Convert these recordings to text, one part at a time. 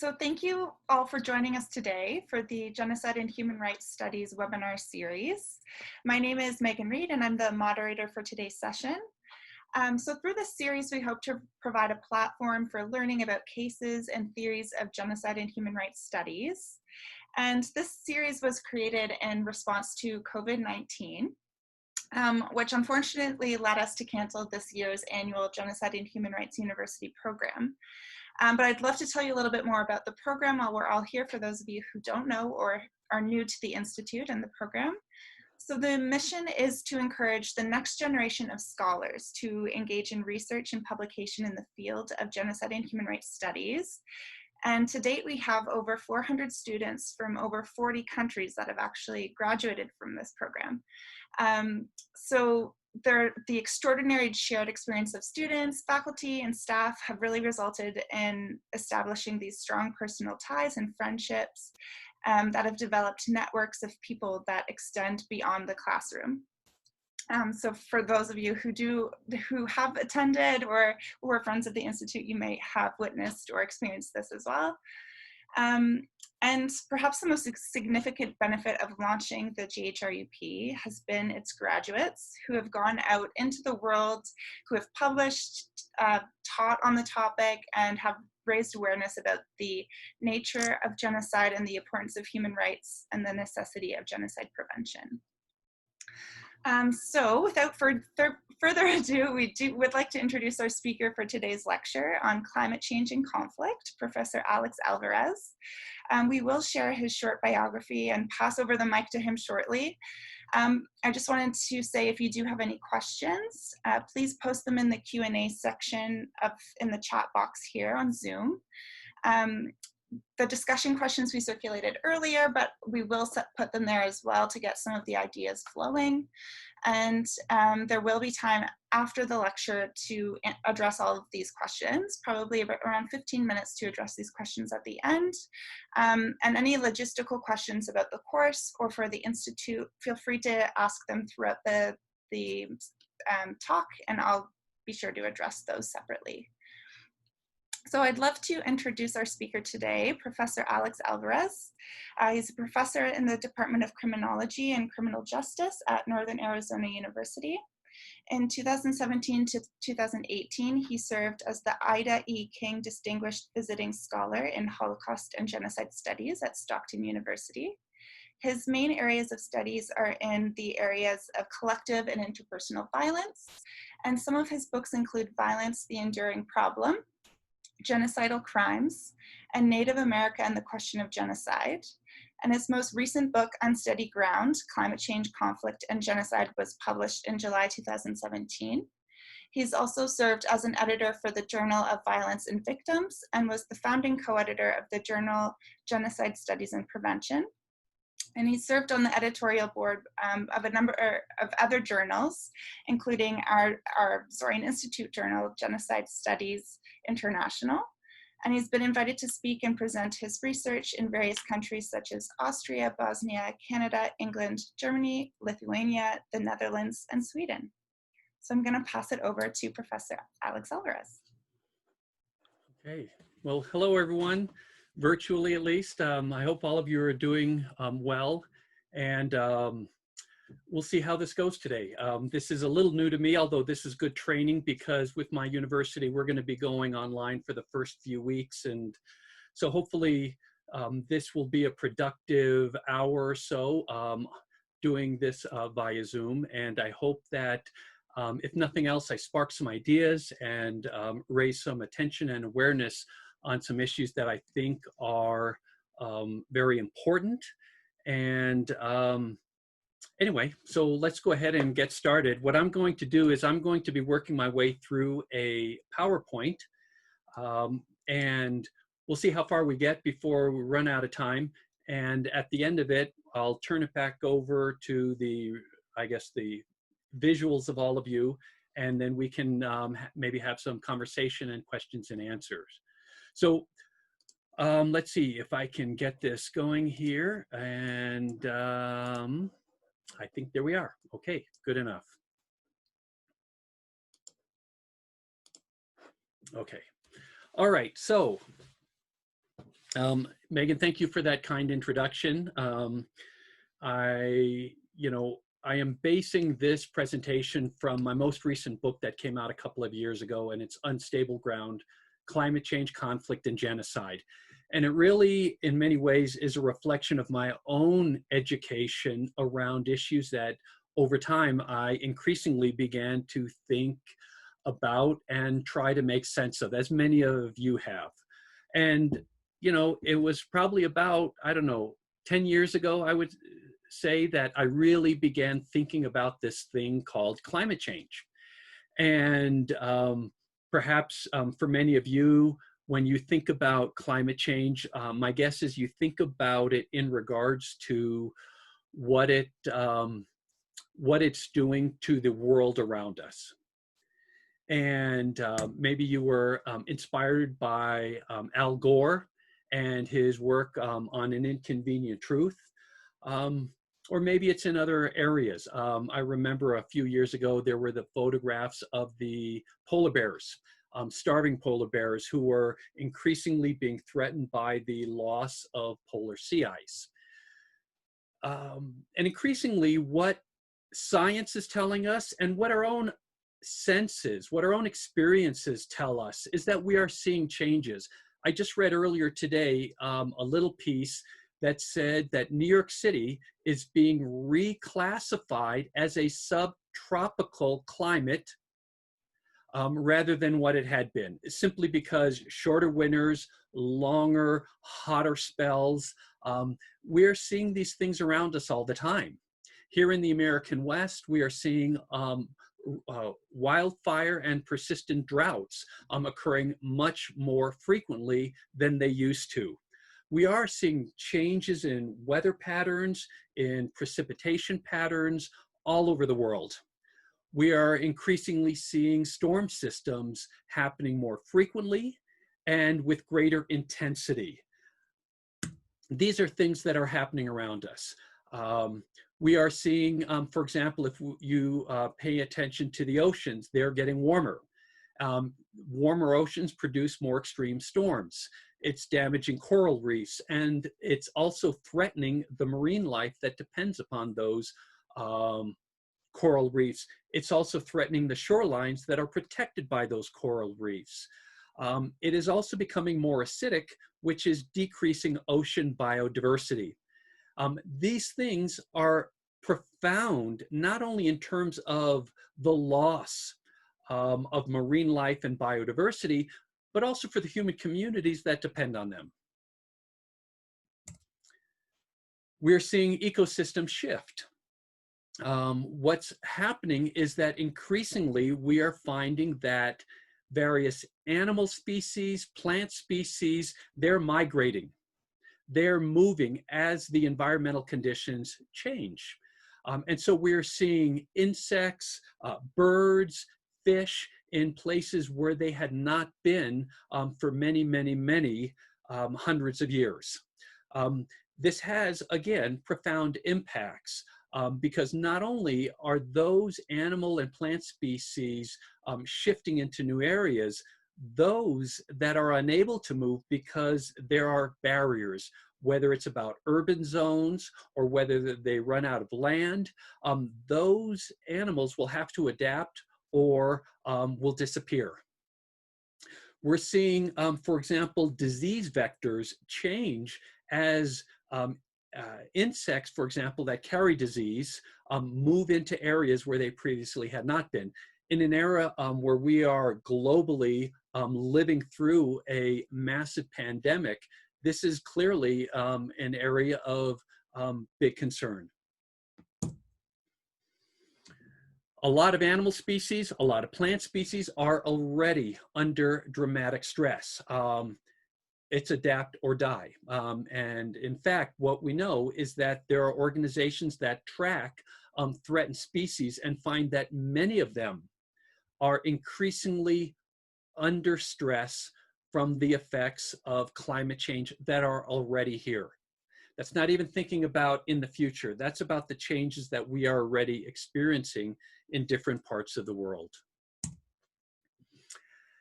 So thank you all for joining us today for the Genocide and Human Rights Studies webinar series. My name is Megan Reed and I'm the moderator for today's session. So through this series, we hope to provide a platform for learning about cases and theories of genocide and human rights studies. And this series was created in response to COVID-19, which unfortunately led us to cancel this year's annual Genocide and Human Rights University program. But I'd love to tell you a little bit more about the program while we're all here for those of you who don't know or are new to the Institute and the program. So the mission is to encourage the next generation of scholars to engage in research and publication in the field of genocide and human rights studies. And to date, we have over 400 students from over 40 countries that have actually graduated from this program. The extraordinary shared experience of students, faculty, and staff have really resulted in establishing these strong personal ties and friendships that have developed networks of people that extend beyond the classroom. So for those of you who have attended or who are friends of the Institute, you may have witnessed or experienced this as well. And perhaps the most significant benefit of launching the GHRUP has been its graduates who have gone out into the world, who have published, taught on the topic, and have raised awareness about the nature of genocide and the importance of human rights and the necessity of genocide prevention. So without further ado, would like to introduce our speaker for today's lecture on climate change and conflict, Professor Alex Alvarez. We will share his short biography and pass over the mic to him shortly. I just wanted to say, if you do have any questions, please post them in the Q&A section in the chat box here on Zoom. The discussion questions we circulated earlier, but we will put them there as well to get some of the ideas flowing. And there will be time after the lecture to address all of these questions, probably around 15 minutes to address these questions at the end. And any logistical questions about the course or for the Institute, feel free to ask them throughout the talk, and I'll be sure to address those separately. So I'd love to introduce our speaker today, Professor Alex Alvarez. He's a professor in the Department of Criminology and Criminal Justice at Northern Arizona University. In 2017 to 2018, he served as the Ida E. King Distinguished Visiting Scholar in Holocaust and Genocide Studies at Stockton University. His main areas of studies are in the areas of collective and interpersonal violence, and some of his books include Violence, the Enduring Problem, Genocidal Crimes, and Native America and the Question of Genocide. And his most recent book, Unsteady Ground, Climate Change, Conflict, and Genocide, was published in July 2017. He's also served as an editor for the Journal of Violence and Victims and was the founding co-editor of the journal Genocide Studies and Prevention. And he served on the editorial board of a number of other journals, including our Zoryan Institute journal, Genocide Studies International. And he's been invited to speak and present his research in various countries such as Austria, Bosnia, Canada, England, Germany, Lithuania, the Netherlands, and Sweden. So I'm going to pass it over to Professor Alex Alvarez. Okay, well, hello everyone. Virtually at least. I hope all of you are doing well, and we'll see how this goes today. This is a little new to me, although this is good training because with my university, we're going to be going online for the first few weeks. And so hopefully this will be a productive hour or so doing this via Zoom. And I hope that if nothing else, I spark some ideas and raise some attention and awareness on some issues that I think are very important. And anyway, so let's go ahead and get started. What I'm going to do is I'm going to be working my way through a PowerPoint, and we'll see how far we get before we run out of time. And at the end of it, I'll turn it back over to the visuals of all of you, and then we can maybe have some conversation and questions and answers. So let's see if I can get this going here, and I think there we are. Okay, good enough. Okay, all right, so Megan, thank you for that kind introduction. I, I am basing this presentation from my most recent book that came out a couple of years ago, and it's Unstable Ground: Climate Change, Conflict, and Genocide. And it really, in many ways, is a reflection of my own education around issues that over time I increasingly began to think about and try to make sense of, as many of you have. And, it was probably about, I don't know, 10 years ago, I would say, that I really began thinking about this thing called climate change. And perhaps for many of you, when you think about climate change, my guess is you think about it in regards to what it's doing to the world around us. And maybe you were inspired by Al Gore and his work on An Inconvenient Truth. Or maybe it's in other areas. I remember a few years ago, there were the photographs of the polar bears, starving polar bears, who were increasingly being threatened by the loss of polar sea ice. And increasingly, what science is telling us and what our own senses, what our own experiences tell us, is that we are seeing changes. I just read earlier today a little piece that said that New York City is being reclassified as a subtropical climate rather than what it had been, simply because shorter winters, longer, hotter spells. We're seeing these things around us all the time. Here in the American West, we are seeing wildfire and persistent droughts occurring much more frequently than they used to. We are seeing changes in weather patterns, in precipitation patterns all over the world. We are increasingly seeing storm systems happening more frequently and with greater intensity. These are things that are happening around us. We are seeing, for example, if you pay attention to the oceans, they're getting warmer. Warmer oceans produce more extreme storms. It's damaging coral reefs, and it's also threatening the marine life that depends upon those coral reefs. It's also threatening the shorelines that are protected by those coral reefs. It is also becoming more acidic, which is decreasing ocean biodiversity. These things are profound, not only in terms of the loss of marine life and biodiversity, but also for the human communities that depend on them. We're seeing ecosystems shift. What's happening is that increasingly we are finding that various animal species, plant species, they're migrating. They're moving as the environmental conditions change. And so we're seeing insects, birds, fish in places where they had not been for many, many, many hundreds of years. This has, again, profound impacts because not only are those animal and plant species shifting into new areas, those that are unable to move because there are barriers, whether it's about urban zones or whether they run out of land, those animals will have to adapt or will disappear. We're seeing, for example, disease vectors change as insects, for example, that carry disease move into areas where they previously had not been. In an era where we are globally living through a massive pandemic, this is clearly an area of big concern. A lot of animal species, a lot of plant species are already under dramatic stress. It's adapt or die. And in fact, what we know is that there are organizations that track threatened species and find that many of them are increasingly under stress from the effects of climate change that are already here. That's not even thinking about in the future. That's about the changes that we are already experiencing in different parts of the world.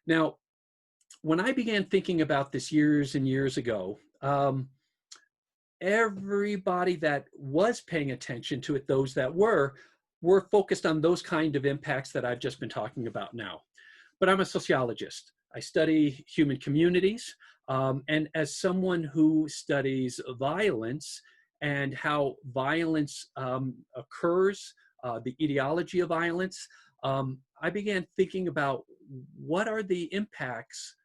Now, when I began thinking about this years and years ago, Everybody that was paying attention to it, those that were focused on those kind of impacts that I've just been talking about now. But I'm a sociologist. I study human communities. And as someone who studies violence and how violence occurs, the etiology of violence, I began thinking about what are the impacts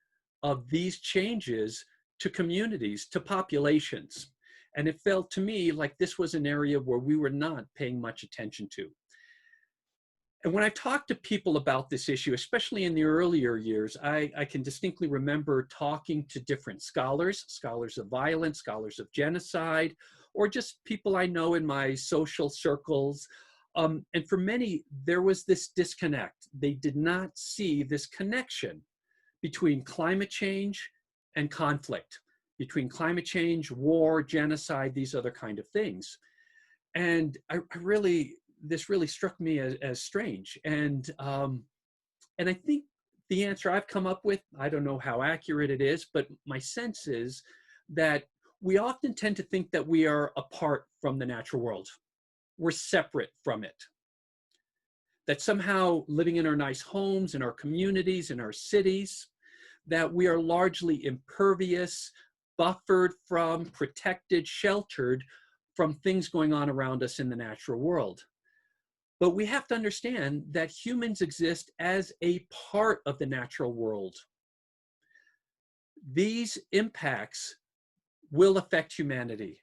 of these changes to communities, to populations. And it felt to me like this was an area where we were not paying much attention to. And when I talked to people about this issue, especially in the earlier years, I can distinctly remember talking to different scholars, scholars of violence, scholars of genocide, or just people I know in my social circles. And for many, there was this disconnect. They did not see this connection between climate change and conflict, between climate change, war, genocide, these other kind of things. And this really struck me as strange. And I think the answer I've come up with, I don't know how accurate it is, but my sense is that we often tend to think that we are apart from the natural world. We're separate from it. That somehow living in our nice homes, in our communities, in our cities, that we are largely impervious, buffered from, protected, sheltered from things going on around us in the natural world. But we have to understand that humans exist as a part of the natural world. These impacts will affect humanity,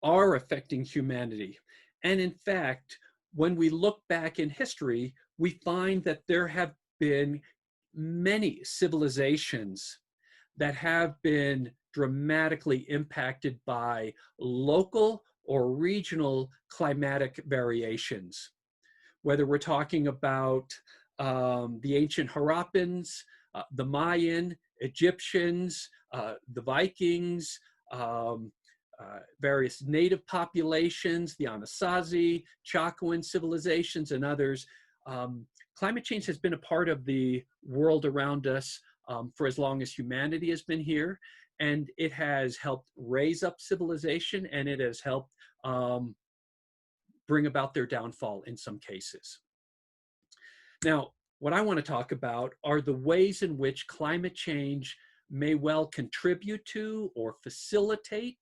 are affecting humanity. And in fact, when we look back in history, we find that there have been many civilizations that have been dramatically impacted by local or regional climatic variations. Whether we're talking about the ancient Harappans, the Mayan, Egyptians, the Vikings, various native populations, the Anasazi, Chacoan civilizations, and others. Climate change has been a part of the world around us for as long as humanity has been here, and it has helped raise up civilization, and it has helped bring about their downfall in some cases. Now, what I want to talk about are the ways in which climate change may well contribute to or facilitate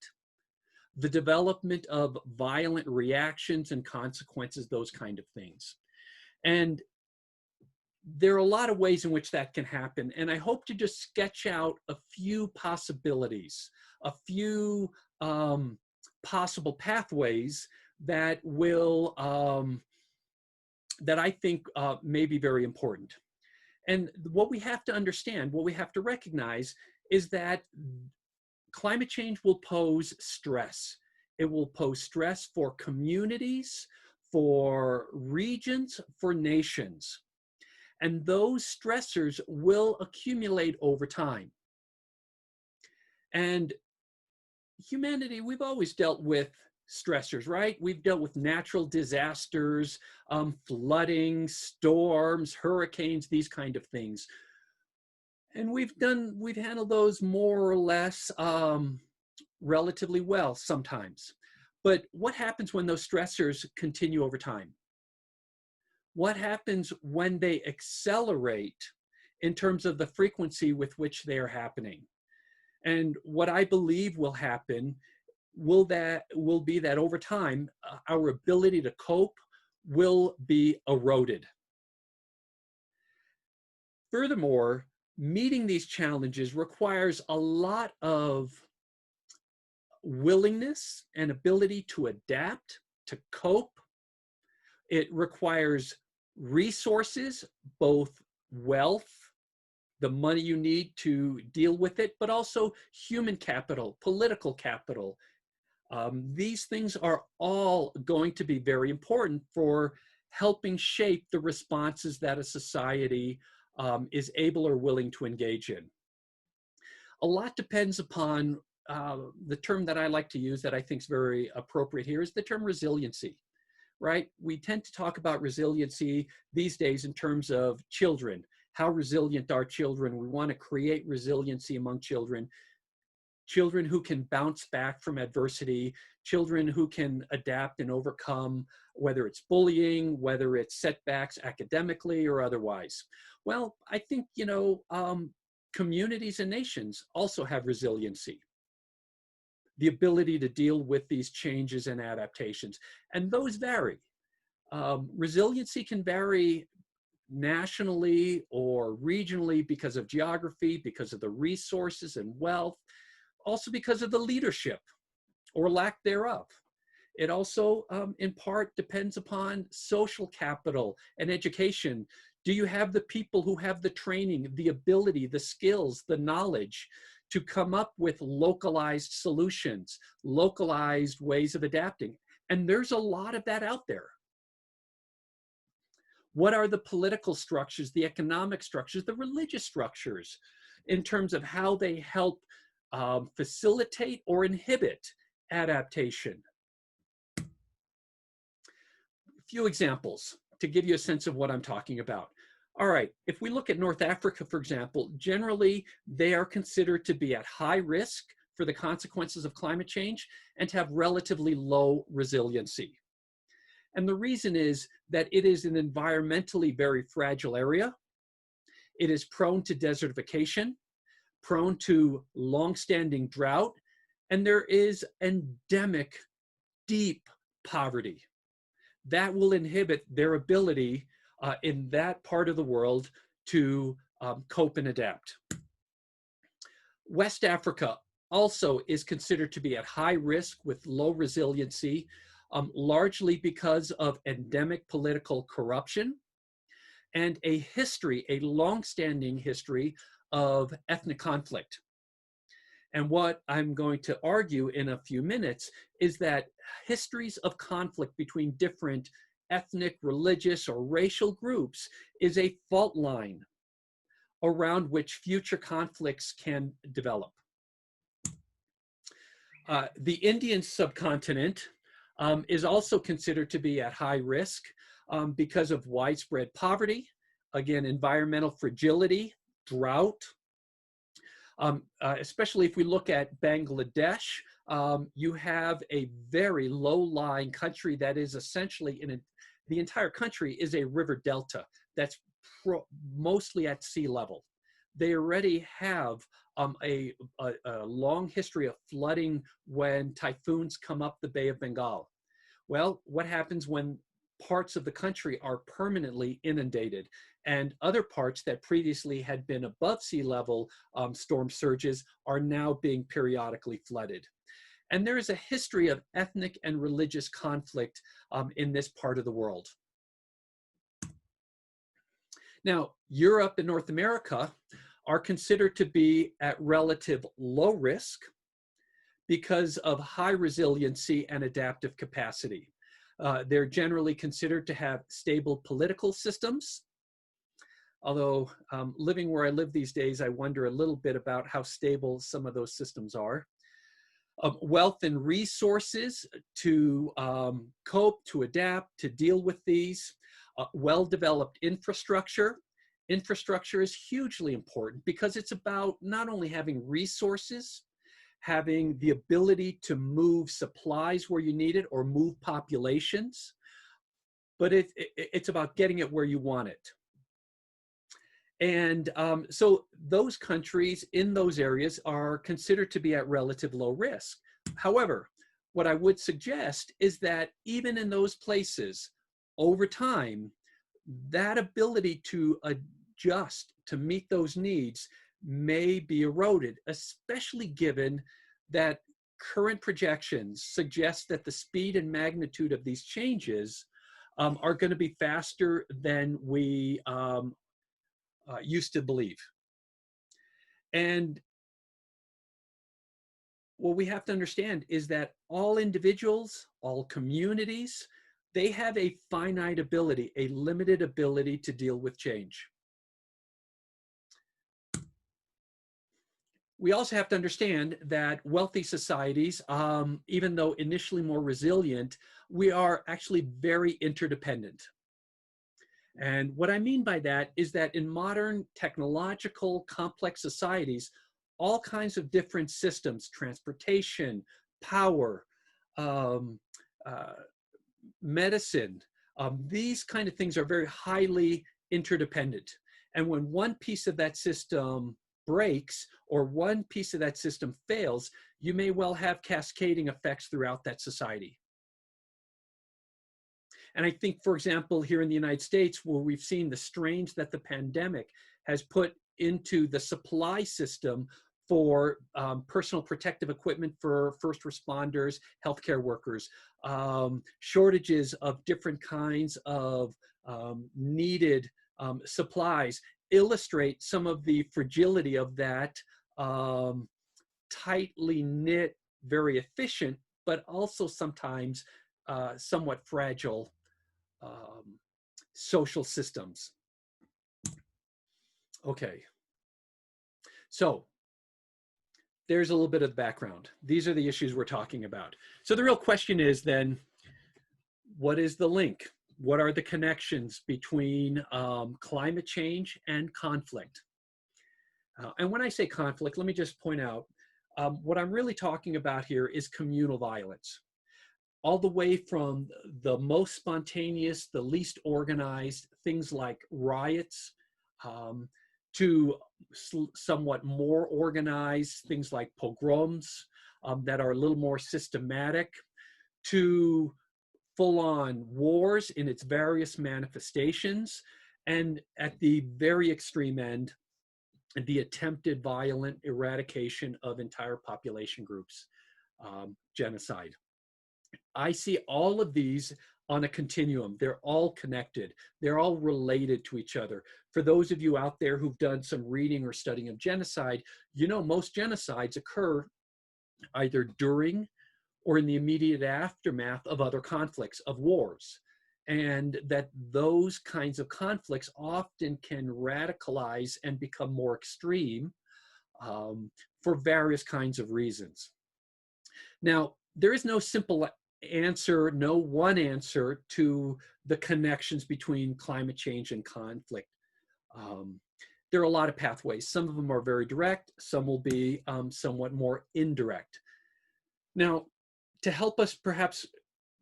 the development of violent reactions and consequences, those kind of things. And there are a lot of ways in which that can happen. And I hope to just sketch out a few possibilities, a few possible pathways that will, that I think may be very important. And what we have to understand, what we have to recognize is that climate change will pose stress. It will pose stress for communities, for regions, for nations. And those stressors will accumulate over time. And humanity, we've always dealt with stressors, right? We've dealt with natural disasters, flooding, storms, hurricanes, these kind of things. And we've handled those more or less relatively well sometimes. But what happens when those stressors continue over time? What happens when they accelerate in terms of the frequency with which they are happening? And what I believe will happen will be that over time, our ability to cope will be eroded. Furthermore, meeting these challenges requires a lot of willingness and ability to adapt, to cope. It requires resources, both wealth, the money you need to deal with it, but also human capital, political capital. These things are all going to be very important for helping shape the responses that a society is able or willing to engage in. A lot depends upon the term that I like to use that I think is very appropriate here is the term resiliency, right? We tend to talk about resiliency these days in terms of children. How resilient are children? We want to create resiliency among children. children who can bounce back from adversity, children who can adapt and overcome, whether it's bullying, whether it's setbacks academically or otherwise. Well, I think, communities and nations also have resiliency, the ability to deal with these changes and adaptations, and those vary. Resiliency can vary nationally or regionally because of geography, because of the resources and wealth, also because of the leadership or lack thereof. It also, in part, depends upon social capital and education. Do you have the people who have the training, the ability, the skills, the knowledge to come up with localized solutions, localized ways of adapting? And there's a lot of that out there. What are the political structures, the economic structures, the religious structures in terms of how they help facilitate or inhibit adaptation? A few examples to give you a sense of what I'm talking about. All right, if we look at North Africa, for example, generally they are considered to be at high risk for the consequences of climate change and to have relatively low resiliency. And the reason is that it is an environmentally very fragile area. It is prone to desertification, prone to long-standing drought, and there is endemic, deep poverty. That will inhibit their ability in that part of the world to cope and adapt. West Africa also is considered to be at high risk with low resiliency, largely because of endemic political corruption and a history, a long-standing history of ethnic conflict. And what I'm going to argue in a few minutes is that histories of conflict between different ethnic, religious, or racial groups is a fault line around which future conflicts can develop. The Indian subcontinent is also considered to be at high risk because of widespread poverty, again, environmental fragility, drought. Especially if we look at Bangladesh, you have a very low-lying country that is essentially, the entire country is a river delta that's mostly at sea level. They already have a long history of flooding when typhoons come up the Bay of Bengal. Well, what happens when parts of the country are permanently inundated and other parts that previously had been above sea level storm surges are now being periodically flooded? And there is a history of ethnic and religious conflict in this part of the world. Now, Europe and North America are considered to be at relative low risk because of high resiliency and adaptive capacity. They're generally considered to have stable political systems. Although living where I live these days, I wonder a little bit about how stable some of those systems are. Wealth and resources to cope, to adapt, to deal with these. Well-developed infrastructure. Infrastructure is hugely important because it's about not only having resources, having the ability to move supplies where you need it or move populations, but it's about getting it where you want it. And so those countries in those areas are considered to be at relative low risk. However, what I would suggest is that even in those places, over time, that ability to adjust to meet those needs may be eroded, especially given that current projections suggest that the speed and magnitude of these changes are going to be faster than we used to believe. And what we have to understand is that all individuals, all communities, they have a finite ability, a limited ability to deal with change. We also have to understand that wealthy societies, even though initially more resilient, we are actually very interdependent. And what I mean by that is that in modern technological complex societies, all kinds of different systems, transportation, power, um, medicine. These kind of things are very highly interdependent. And when one piece of that system breaks or one piece of that system fails, you may well have cascading effects throughout that society. And I think, for example, here in the United States, where we've seen the strains that the pandemic has put into the supply system for personal protective equipment for first responders, healthcare workers, shortages of different kinds of needed supplies, illustrate some of the fragility of that tightly knit, very efficient, but also sometimes somewhat fragile social systems. Okay, so there's a little bit of background. These are the issues we're talking about. So the real question is then, what is the link? What are the connections between climate change and conflict? And when I say conflict, let me just point out, what I'm really talking about here is communal violence. All the way from the most spontaneous, the least organized, things like riots, to somewhat more organized, things like pogroms that are a little more systematic, to full-on wars in its various manifestations, and at the very extreme end, the attempted violent eradication of entire population groups, genocide. I see all of these on a continuum. They're all connected. They're all related to each other. For those of you out there who've done some reading or studying of genocide, you know most genocides occur either during or in the immediate aftermath of other conflicts, of wars. And that those kinds of conflicts often can radicalize and become more extreme for various kinds of reasons. Now, there is no simple answer, no one answer to the connections between climate change and conflict. There are a lot of pathways. Some of them are very direct, some will be somewhat more indirect. Now, to help us perhaps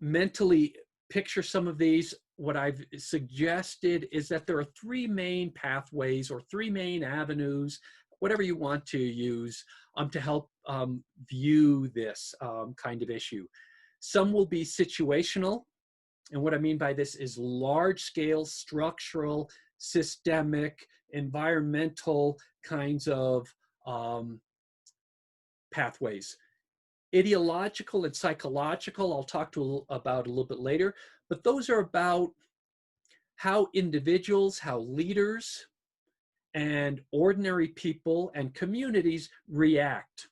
mentally picture some of these, what I've suggested is that there are three main pathways or three main avenues, whatever you want to use, to help view this kind of issue. Some will be situational, and what I mean by this is large-scale, structural, systemic, environmental kinds of pathways. Ideological and psychological, I'll talk about a little bit later, but those are about how individuals, how leaders, and ordinary people and communities react.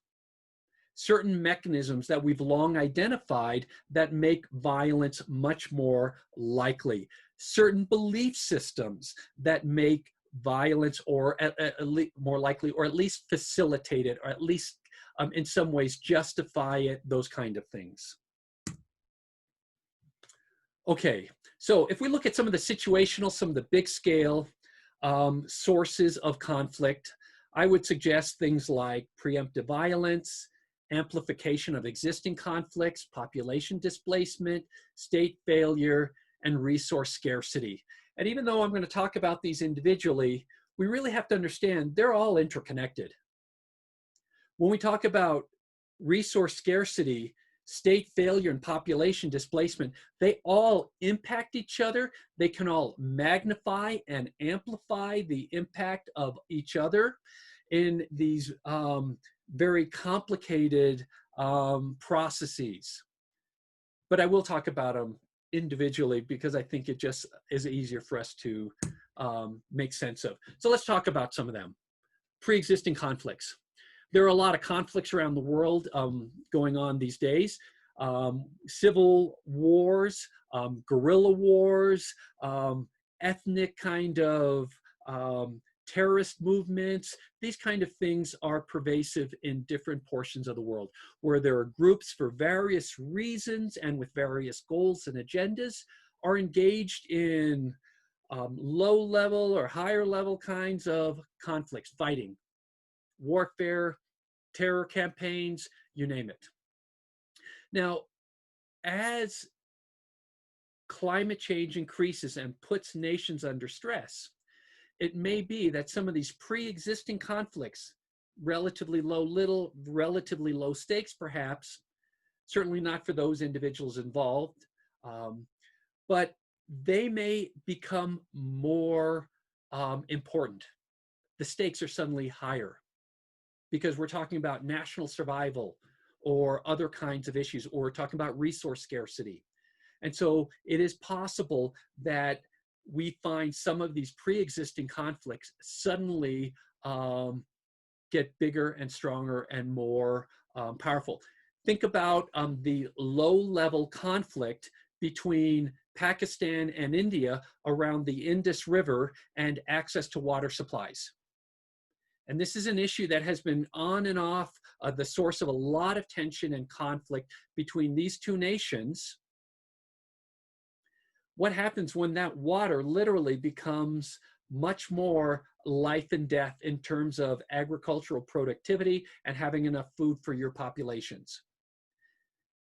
Certain mechanisms that we've long identified that make violence much more likely. Certain belief systems that make violence or more likely, or at least facilitate it, or at least in some ways justify it, those kind of things. Okay, so if we look at some of the situational, some of the big scale sources of conflict, I would suggest things like preemptive violence, amplification of existing conflicts, population displacement, state failure, and resource scarcity. And even though I'm going to talk about these individually, we really have to understand they're all interconnected. When we talk about resource scarcity, state failure, and population displacement, they all impact each other. They can all magnify and amplify the impact of each other in these very complicated processes. But I will talk about them individually because I think it just is easier for us to make sense of. So let's talk about some of them. Pre-existing conflicts. There are a lot of conflicts around the world going on these days. Civil wars, guerrilla wars, ethnic kind of terrorist movements. These kind of things are pervasive in different portions of the world, where there are groups for various reasons and with various goals and agendas are engaged in low level or higher level kinds of conflicts, fighting, warfare, terror campaigns, you name it. Now, as climate change increases and puts nations under stress, it may be that some of these pre-existing conflicts, relatively low stakes perhaps, certainly not for those individuals involved, but they may become more important. The stakes are suddenly higher because we're talking about national survival or other kinds of issues, or we're talking about resource scarcity. And so it is possible that we find some of these pre-existing conflicts suddenly get bigger and stronger and more powerful. Think about the low-level conflict between Pakistan and India around the Indus River and access to water supplies. And this is an issue that has been on and off the source of a lot of tension and conflict between these two nations. What happens when that water literally becomes much more life and death in terms of agricultural productivity and having enough food for your populations?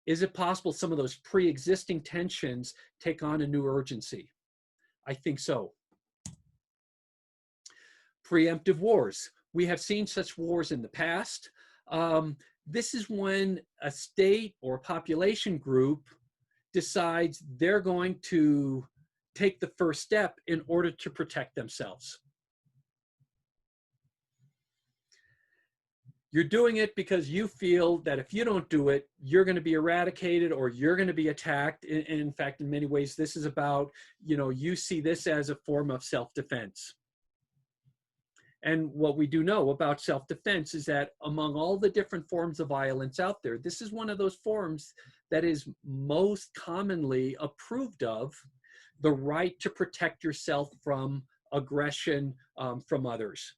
Is it possible some of those pre-existing tensions take on a new urgency? I think so. Preemptive wars. We have seen such wars in the past. This is when a state or population group decides they're going to take the first step in order to protect themselves. You're doing it because you feel that if you don't do it, you're going to be eradicated or you're going to be attacked. In fact, in many ways, this is about, you see this as a form of self-defense. And what we do know about self-defense is that among all the different forms of violence out there, this is one of those forms that is most commonly approved of, the right to protect yourself from aggression from others.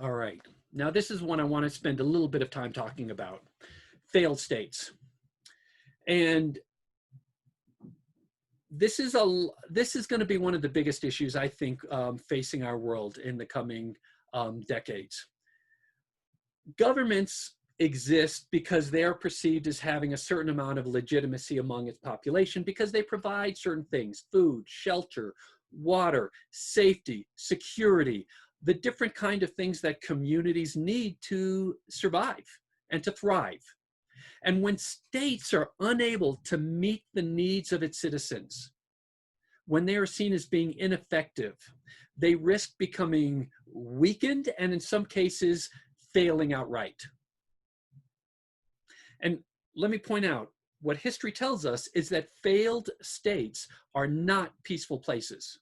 All right, now this is one I want to spend a little bit of time talking about, failed states. And this is going to be one of the biggest issues, I think, facing our world in the coming decades. Governments exist because they are perceived as having a certain amount of legitimacy among its population because they provide certain things: food, shelter, water, safety, security, the different kind of things that communities need to survive and to thrive. And when states are unable to meet the needs of its citizens, when they are seen as being ineffective, they risk becoming weakened and in some cases failing outright. And let me point out, what history tells us is that failed states are not peaceful places.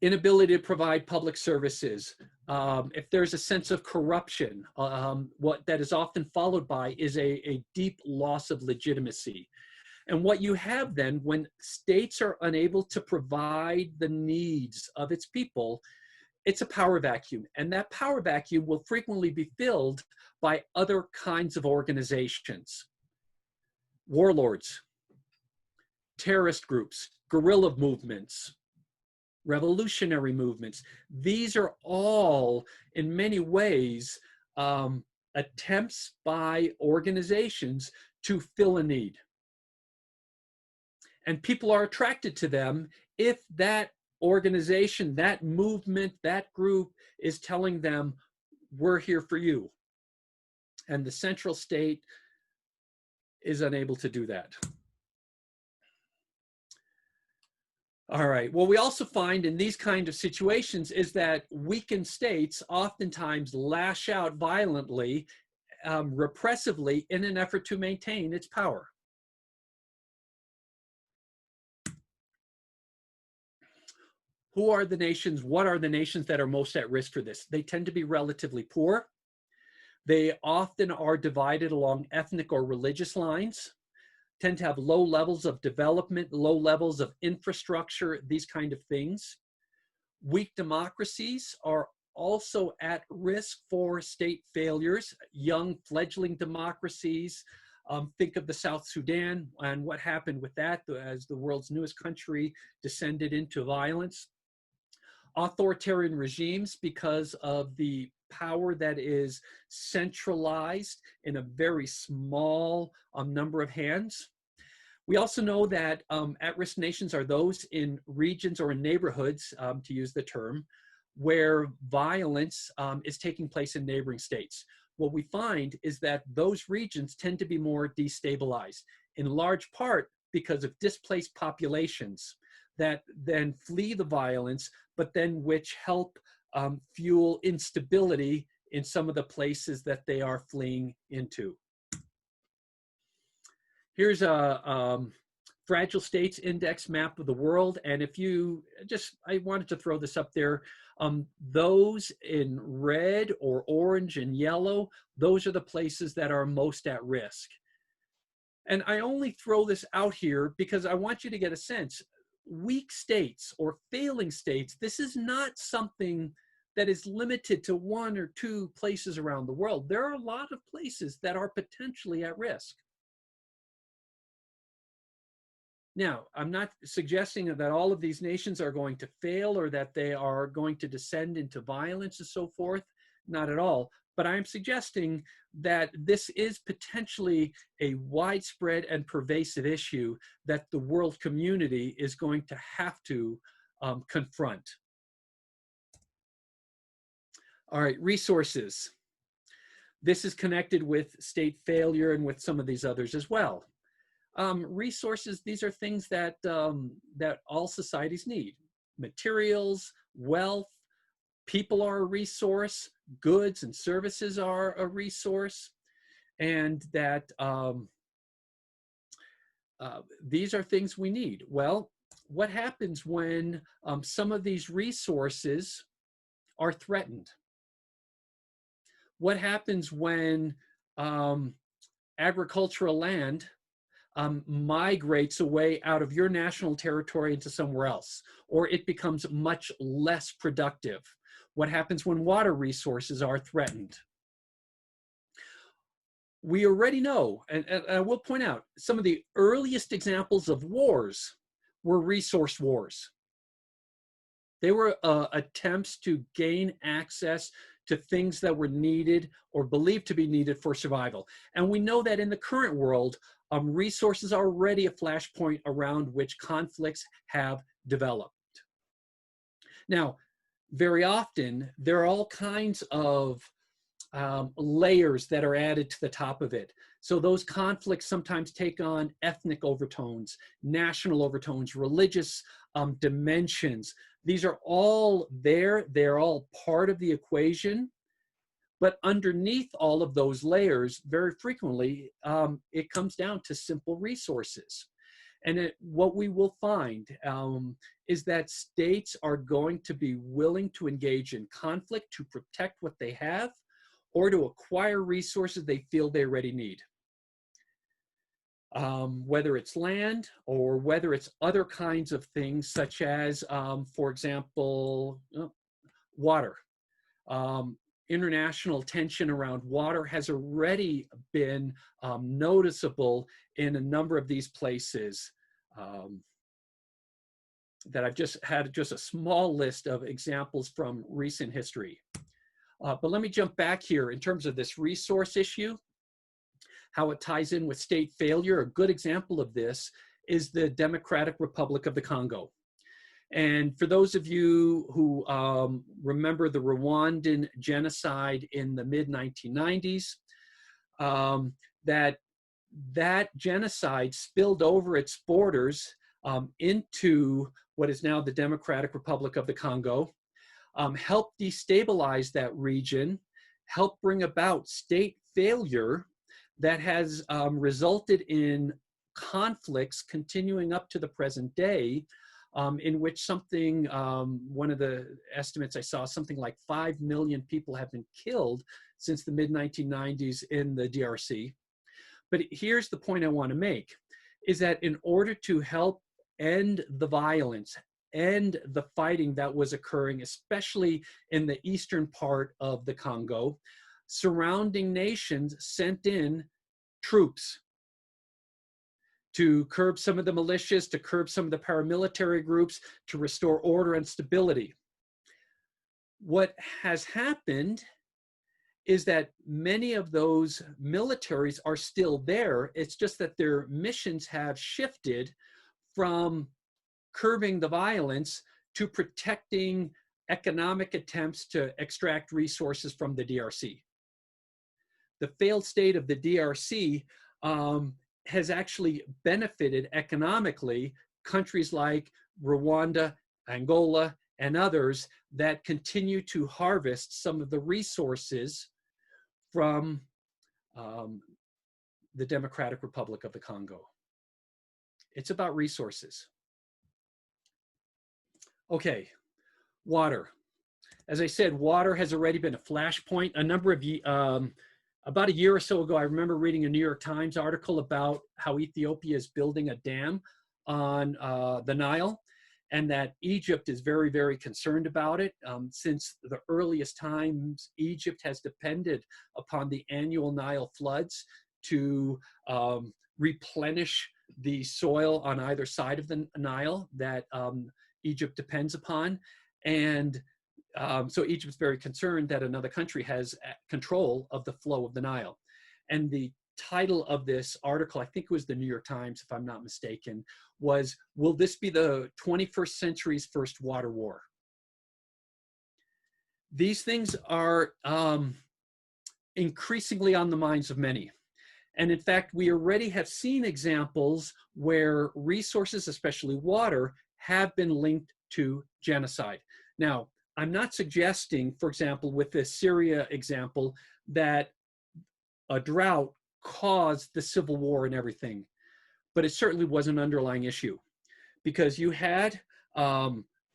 Inability to provide public services, if there's a sense of corruption, what that is often followed by is a deep loss of legitimacy. And what you have then, when states are unable to provide the needs of its people, it's a power vacuum. And that power vacuum will frequently be filled by other kinds of organizations: warlords, terrorist groups, guerrilla movements, revolutionary movements. These are all, in many ways, attempts by organizations to fill a need. And people are attracted to them if that organization, that movement, that group is telling them, we're here for you. And the central state is unable to do that. All right, what we also find in these kind of situations is that weakened states oftentimes lash out violently, repressively, in an effort to maintain its power. Who are the nations? What are the nations that are most at risk for this? They tend to be relatively poor. They often are divided along ethnic or religious lines, tend to have low levels of development, low levels of infrastructure, these kind of things. Weak democracies are also at risk for state failures. Young fledgling democracies Think of the South Sudan and what happened with that as the world's newest country descended into violence. Authoritarian regimes, because of the power that is centralized in a very small number of hands. We also know that at-risk nations are those in regions or in neighborhoods, to use the term, where violence is taking place in neighboring states. What we find is that those regions tend to be more destabilized, in large part because of displaced populations that then flee the violence, but then which help fuel instability in some of the places that they are fleeing into. Here's a fragile states index map of the world. And if you I wanted to throw this up there. Those in red or orange and yellow, those are the places that are most at risk. And I only throw this out here because I want you to get a sense. Weak states or failing states, this is not something that is limited to one or two places around the world. There are a lot of places that are potentially at risk. Now, I'm not suggesting that all of these nations are going to fail or that they are going to descend into violence and so forth. Not at all. But I'm suggesting that this is potentially a widespread and pervasive issue that the world community is going to have to confront. All right, resources. This is connected with state failure and with some of these others as well. Resources, these are things that, that all societies need. Materials, wealth, people are a resource, goods and services are a resource, and that these are things we need. Well, what happens when some of these resources are threatened? What happens when agricultural land migrates away out of your national territory into somewhere else, or it becomes much less productive? What happens when water resources are threatened? We already know, and I will point out, some of the earliest examples of wars were resource wars. They were attempts to gain access to things that were needed or believed to be needed for survival. And we know that in the current world, resources are already a flashpoint around which conflicts have developed. Now, very often, there are all kinds of layers that are added to the top of it. So those conflicts sometimes take on ethnic overtones, national overtones, religious dimensions. These are all there. They're all part of the equation. But underneath all of those layers, very frequently, it comes down to simple resources. And what we will find is that states are going to be willing to engage in conflict to protect what they have or to acquire resources they feel they already need. Whether it's land or whether it's other kinds of things such as, for example, water. International tension around water has already been noticeable in a number of these places that I've just had a small list of examples from recent history. But let me jump back here in terms of this resource issue, how it ties in with state failure. A good example of this is the Democratic Republic of the Congo. And for those of you who remember the Rwandan genocide in the mid-1990s, that genocide spilled over its borders into what is now the Democratic Republic of the Congo, helped destabilize that region, helped bring about state failure that has resulted in conflicts continuing up to the present day, in which something, one of the estimates I saw, something like 5 million people have been killed since the mid-1990s in the DRC. But here's the point I want to make, is that in order to help end the violence, end the fighting that was occurring, especially in the eastern part of the Congo, surrounding nations sent in troops, to curb some of the militias, to curb some of the paramilitary groups, to restore order and stability. What has happened is that many of those militaries are still there. It's just that their missions have shifted from curbing the violence to protecting economic attempts to extract resources from the DRC. The failed state of the DRC has actually benefited economically countries like Rwanda, Angola, and others that continue to harvest some of the resources from the Democratic Republic of the Congo. It's about resources. Okay, water. As I said, water has already been a flashpoint. About a year or so ago, I remember reading a New York Times article about how Ethiopia is building a dam on the Nile, and that Egypt is very, very concerned about it. Since the earliest times, Egypt has depended upon the annual Nile floods to replenish the soil on either side of the Nile that Egypt depends upon. And so Egypt's very concerned that another country has control of the flow of the Nile. And the title of this article, I think it was the New York Times, if I'm not mistaken, was, "Will this be the 21st century's first water war?" These things are increasingly on the minds of many. And in fact, we already have seen examples where resources, especially water, have been linked to genocide. Now, I'm not suggesting, for example, with the Syria example, that a drought caused the civil war and everything, but it certainly was an underlying issue, because you had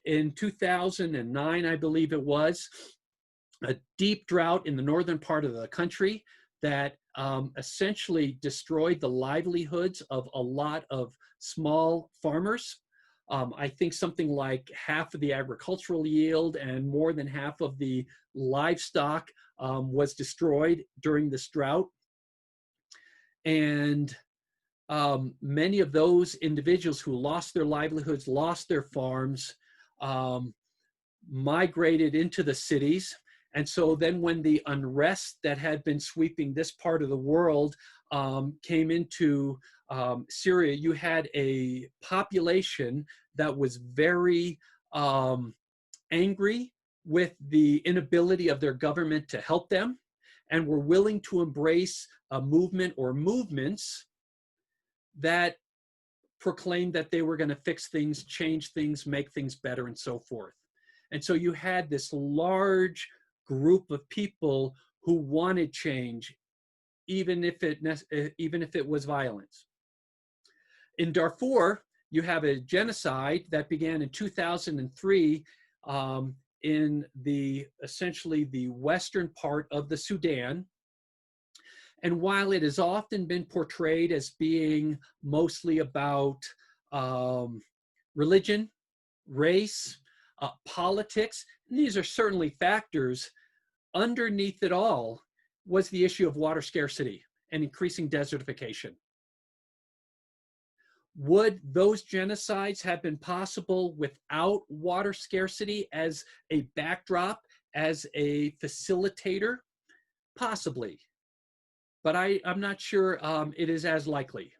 in 2009, I believe it was, a deep drought in the northern part of the country that essentially destroyed the livelihoods of a lot of small farmers. I think something like half of the agricultural yield and more than half of the livestock was destroyed during this drought. And many of those individuals who lost their livelihoods, lost their farms, migrated into the cities. And so then when the unrest that had been sweeping this part of the world came into Syria, you had a population that was very angry with the inability of their government to help them, and were willing to embrace a movement or movements that proclaimed that they were going to fix things, change things, make things better, and so forth. And so you had this large group of people who wanted change, even if it was violence. In Darfur, you have a genocide that began in 2003 in essentially the western part of the Sudan. And while it has often been portrayed as being mostly about religion, race, politics, and these are certainly factors, underneath it all was the issue of water scarcity and increasing desertification. Would those genocides have been possible without water scarcity as a backdrop, as a facilitator? Possibly. But I'm not sure it is as likely.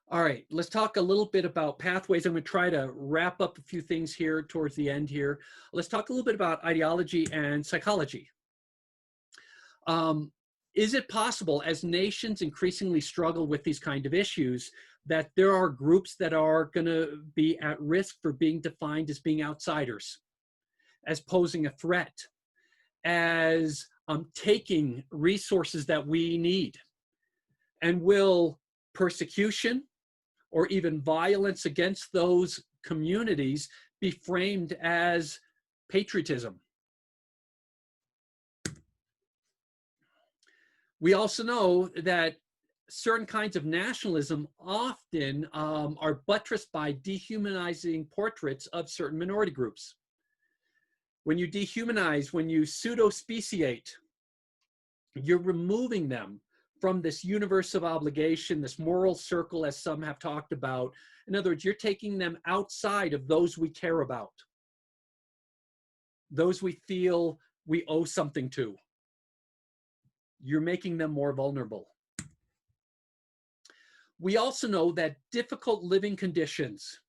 All right, let's talk a little bit about pathways. I'm going to try to wrap up a few things here towards the end here. Let's talk a little bit about ideology and psychology. Is it possible, as nations increasingly struggle with these kind of issues, that there are groups that are going to be at risk for being defined as being outsiders, as posing a threat, as taking resources that we need? And will persecution or even violence against those communities be framed as patriotism? We also know that certain kinds of nationalism often are buttressed by dehumanizing portraits of certain minority groups. When you dehumanize, when you pseudo-speciate, you're removing them from this universe of obligation, this moral circle, as some have talked about. In other words, you're taking them outside of those we care about, those we feel we owe something to. You're making them more vulnerable. We also know that difficult living conditions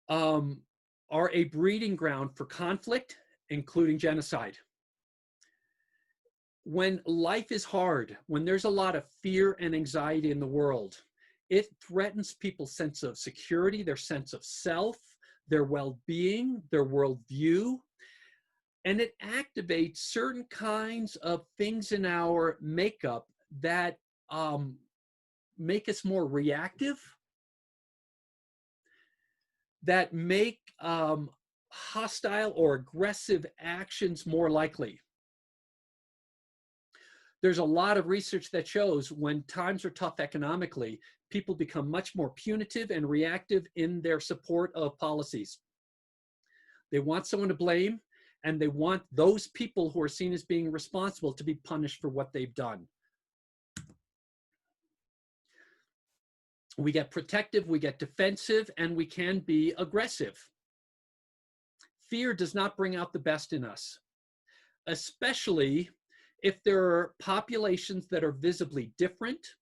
are a breeding ground for conflict, including genocide. When life is hard, when there's a lot of fear and anxiety in the world, it threatens people's sense of security, their sense of self, their well-being, their worldview, and it activates certain kinds of things in our makeup that make us more reactive, that make hostile or aggressive actions more likely. There's a lot of research that shows when times are tough economically, people become much more punitive and reactive in their support of policies. They want someone to blame, and they want those people who are seen as being responsible to be punished for what they've done. We get protective, we get defensive, and we can be aggressive. Fear does not bring out the best in us, especially if there are populations that are visibly different,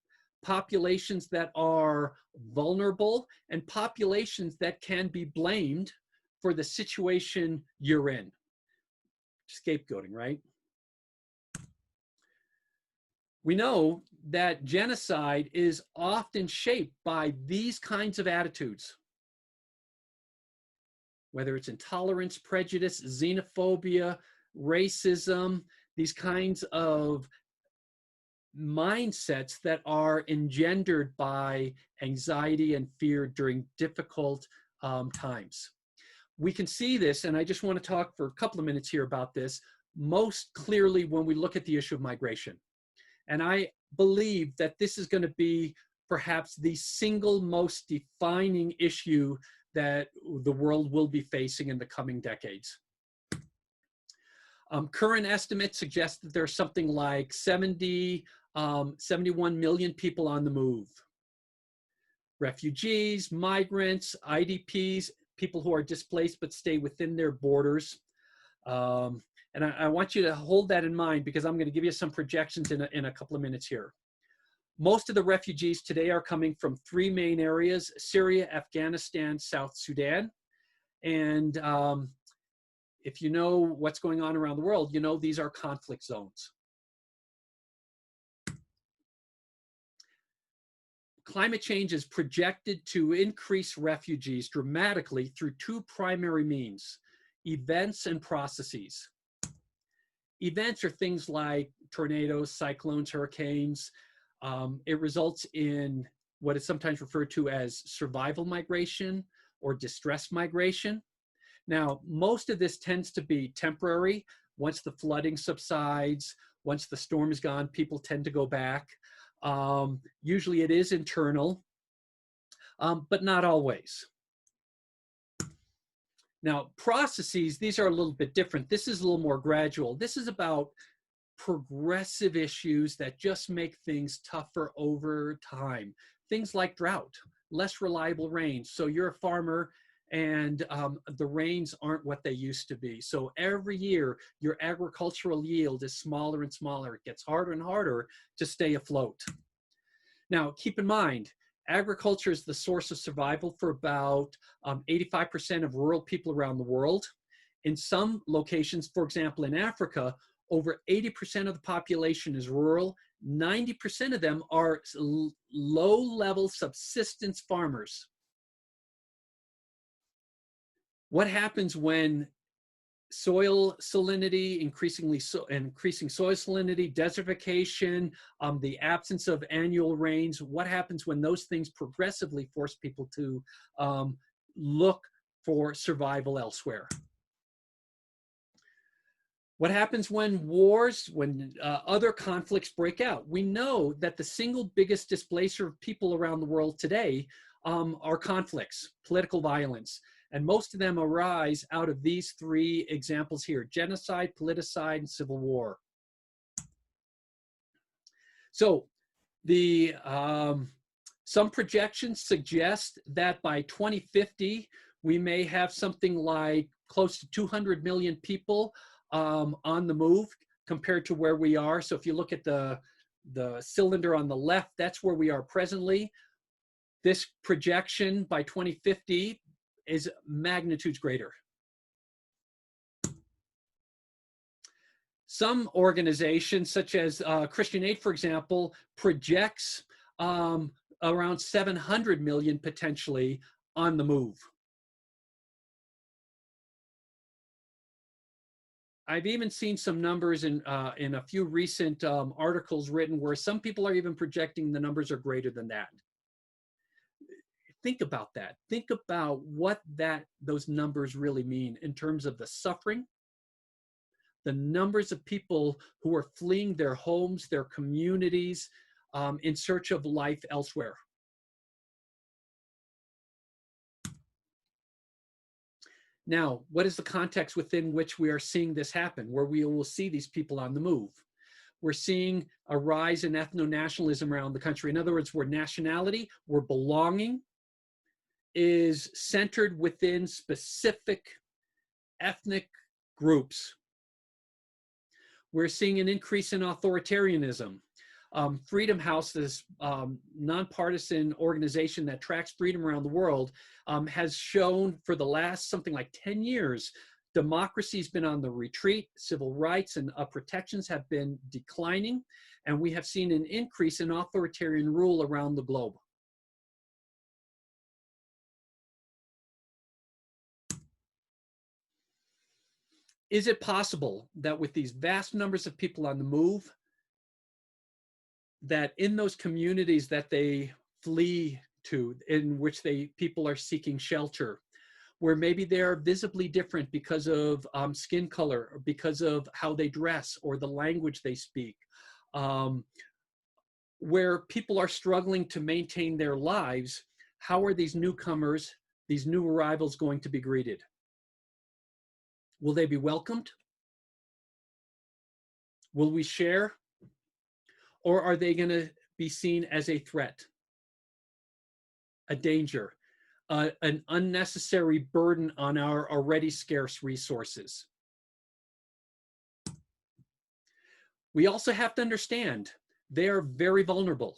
populations that are vulnerable, and populations that can be blamed for the situation you're in. Scapegoating, right? We know that genocide is often shaped by these kinds of attitudes, whether it's intolerance, prejudice, xenophobia, racism, these kinds of mindsets that are engendered by anxiety and fear during difficult times. We can see this, and I just want to talk for a couple of minutes here about this, most clearly when we look at the issue of migration. And I believe that this is going to be perhaps the single most defining issue that the world will be facing in the coming decades. Current estimates suggest that there's something like 71 million people on the move. Refugees, migrants, IDPs, people who are displaced but stay within their borders. And I want you to hold that in mind because I'm going to give you some projections in a couple of minutes here. Most of the refugees today are coming from three main areas: Syria, Afghanistan, South Sudan. And if you know what's going on around the world, you know these are conflict zones. Climate change is projected to increase refugees dramatically through two primary means: events and processes. Events are things like tornadoes, cyclones, hurricanes. It results in what is sometimes referred to as survival migration or distress migration. Now, most of this tends to be temporary. Once the flooding subsides, once the storm is gone, people tend to go back. Usually it is internal, but not always. Now, processes, these are a little bit different. This is a little more gradual. This is about progressive issues that just make things tougher over time. Things like drought, less reliable rains. So you're a farmer and the rains aren't what they used to be. So every year, your agricultural yield is smaller and smaller. It gets harder and harder to stay afloat. Now, keep in mind, agriculture is the source of survival for about 85% of rural people around the world. In some locations, for example, in Africa, over 80% of the population is rural. 90% of them are low-level subsistence farmers. What happens when soil salinity, increasing soil salinity, desertification, the absence of annual rains, what happens when those things progressively force people to look for survival elsewhere? What happens when wars, when other conflicts break out? We know that the single biggest displacer of people around the world today are conflicts, political violence. And most of them arise out of these three examples here: genocide, politicide, and civil war. So the some projections suggest that by 2050, we may have something like close to 200 million people on the move compared to where we are. So if you look at the cylinder on the left, that's where we are presently. This projection by 2050 is magnitudes greater. Some organizations, such as Christian Aid, for example, projects around 700 million potentially on the move. I've even seen some numbers in a few recent articles written where some people are even projecting the numbers are greater than that. Think about that. Think about what those numbers really mean in terms of the suffering, the numbers of people who are fleeing their homes, their communities, in search of life elsewhere. Now, what is the context within which we are seeing this happen, where we will see these people on the move? We're seeing a rise in ethno-nationalism around the country. In other words, where nationality, where belonging is centered within specific ethnic groups. We're seeing an increase in authoritarianism. Freedom House, this nonpartisan organization that tracks freedom around the world, has shown for the last something like 10 years, democracy's been on the retreat, civil rights and protections have been declining, and we have seen an increase in authoritarian rule around the globe. Is it possible that with these vast numbers of people on the move, that in those communities that they flee to, in which people are seeking shelter, where maybe they're visibly different because of skin color, or because of how they dress, or the language they speak, where people are struggling to maintain their lives, how are these newcomers, these new arrivals going to be greeted? Will they be welcomed? Will we share? Or are they going to be seen as a threat, a danger, an unnecessary burden on our already scarce resources? We also have to understand they are very vulnerable.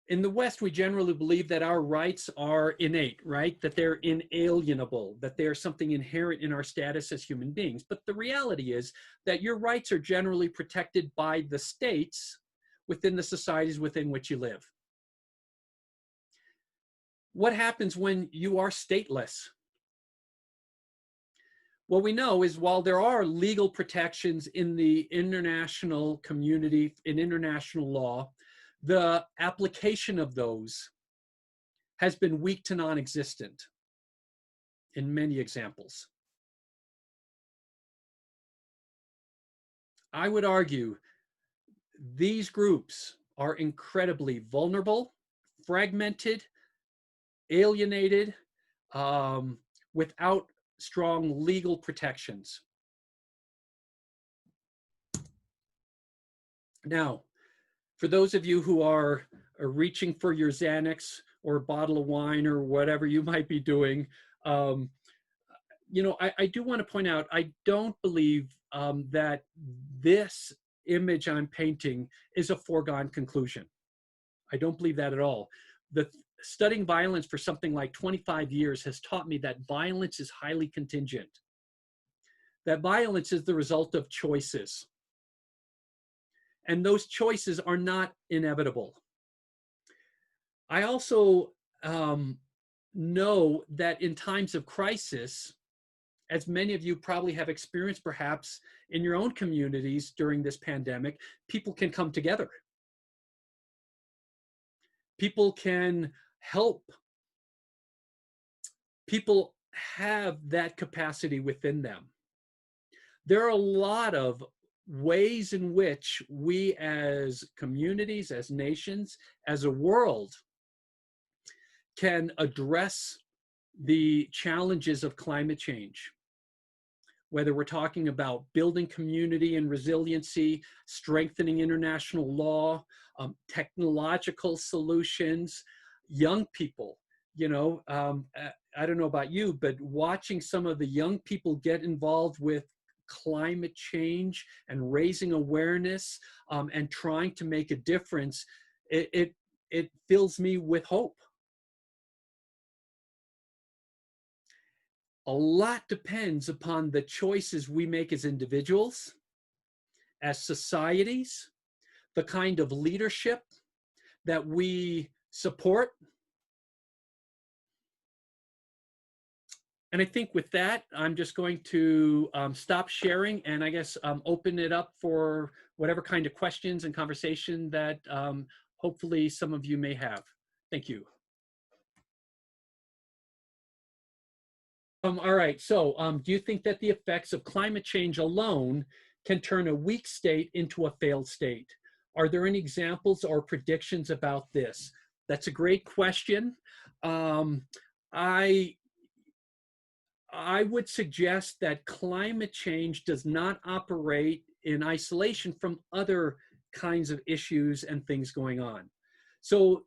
In the West, we generally believe that our rights are innate, right? That they're inalienable, that they're something inherent in our status as human beings. But the reality is that your rights are generally protected by the states within the societies within which you live. What happens when you are stateless? What we know is while there are legal protections in the international community, in international law, the application of those has been weak to non-existent in many examples. I would argue these groups are incredibly vulnerable, fragmented, alienated, without strong legal protections. Now, for those of you who are reaching for your Xanax or a bottle of wine or whatever you might be doing, I do want to point out, I don't believe that this image I'm painting is a foregone conclusion. I don't believe that at all. Studying violence for something like 25 years has taught me that violence is highly contingent, that violence is the result of choices. And those choices are not inevitable. I also know that in times of crisis, as many of you probably have experienced perhaps in your own communities during this pandemic, people can come together. People can help. People have that capacity within them. There are a lot of ways in which we as communities, as nations, as a world can address the challenges of climate change. whether we're talking about building community and resiliency, strengthening international law, technological solutions, young people. I don't know about you, but watching some of the young people get involved with climate change and raising awareness, and trying to make a difference, it fills me with hope. A lot depends upon the choices we make as individuals, as societies, the kind of leadership that we support. And I think with that, I'm just going to stop sharing and I guess open it up for whatever kind of questions and conversation that hopefully some of you may have. Thank you. All right, so do you think that the effects of climate change alone can turn a weak state into a failed state? Are there any examples or predictions about this? That's a great question. I would suggest that climate change does not operate in isolation from other kinds of issues and things going on. So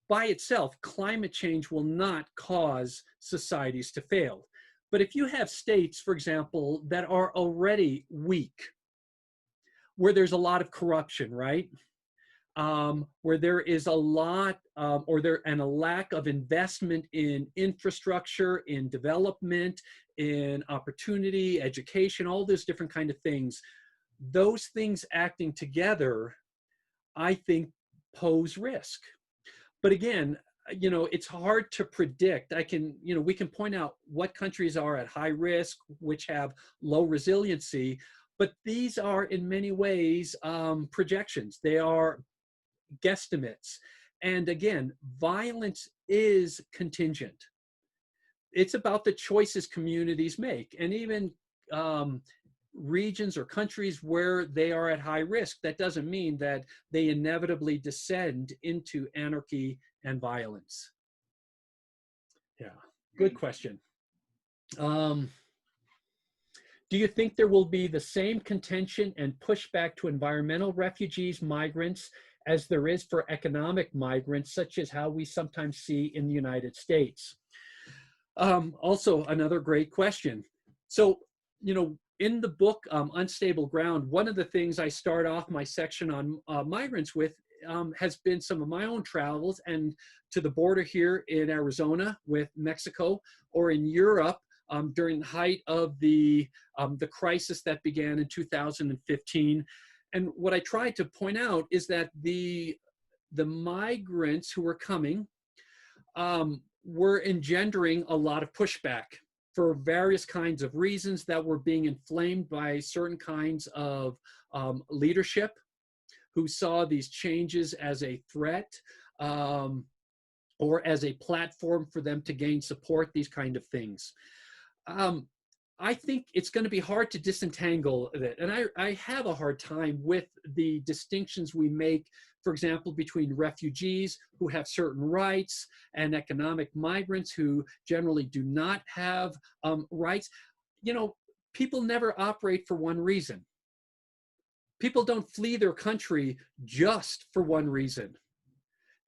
by itself, climate change will not cause societies to fail. But if you have states, for example, that are already weak, where there's a lot of corruption, right? Where there is a lot and a lack of investment in infrastructure, in development, in opportunity, education, all those different kind of things. Those things acting together, I think, pose risk. But again, it's hard to predict. We can point out what countries are at high risk, which have low resiliency, but these are in many ways projections. They are guesstimates. And again, violence is contingent. It's about the choices communities make. And even regions or countries where they are at high risk, that doesn't mean that they inevitably descend into anarchy and violence. Yeah, good question. Do you think there will be the same contention and pushback to environmental refugees, migrants, as there is for economic migrants, such as how we sometimes see in the United States? Also, another great question. So, in the book, Unstable Ground, one of the things I start off my section on migrants with has been some of my own travels and to the border here in Arizona with Mexico, or in Europe during the height of the crisis that began in 2015. And what I tried to point out is that the migrants who were coming were engendering a lot of pushback for various kinds of reasons that were being inflamed by certain kinds of leadership who saw these changes as a threat or as a platform for them to gain support, these kind of things. I think it's going to be hard to disentangle it. And I have a hard time with the distinctions we make, for example, between refugees who have certain rights and economic migrants who generally do not have rights. People never operate for one reason. People don't flee their country just for one reason.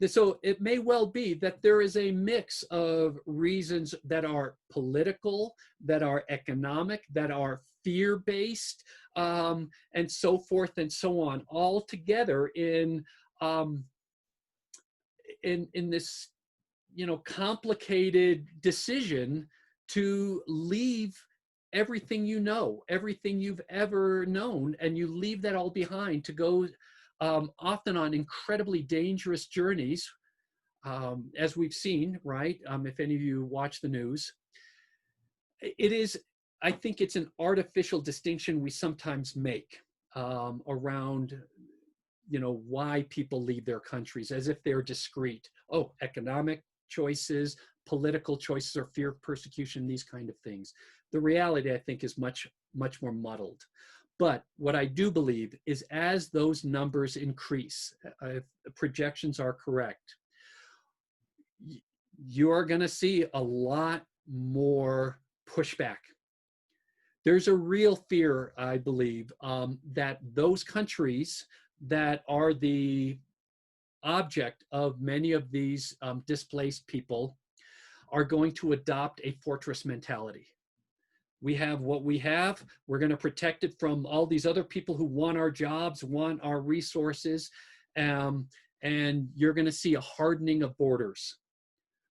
So it may well be that there is a mix of reasons that are political, that are economic, that are fear-based, and so forth and so on, all together in this, complicated decision to leave everything everything you've ever known, and you leave that all behind to go often on incredibly dangerous journeys, as we've seen, right? If any of you watch the news, I think it's an artificial distinction we sometimes make around, why people leave their countries, as if they're discrete. Oh, economic choices, political choices, or fear of persecution, these kind of things. The reality, I think, is much, much more muddled. But what I do believe is as those numbers increase, if the projections are correct, you're going to see a lot more pushback. there's a real fear, I believe, that those countries that are the object of many of these displaced people are going to adopt a fortress mentality. We have what we have. We're going to protect it from all these other people who want our jobs, want our resources. And you're going to see a hardening of borders,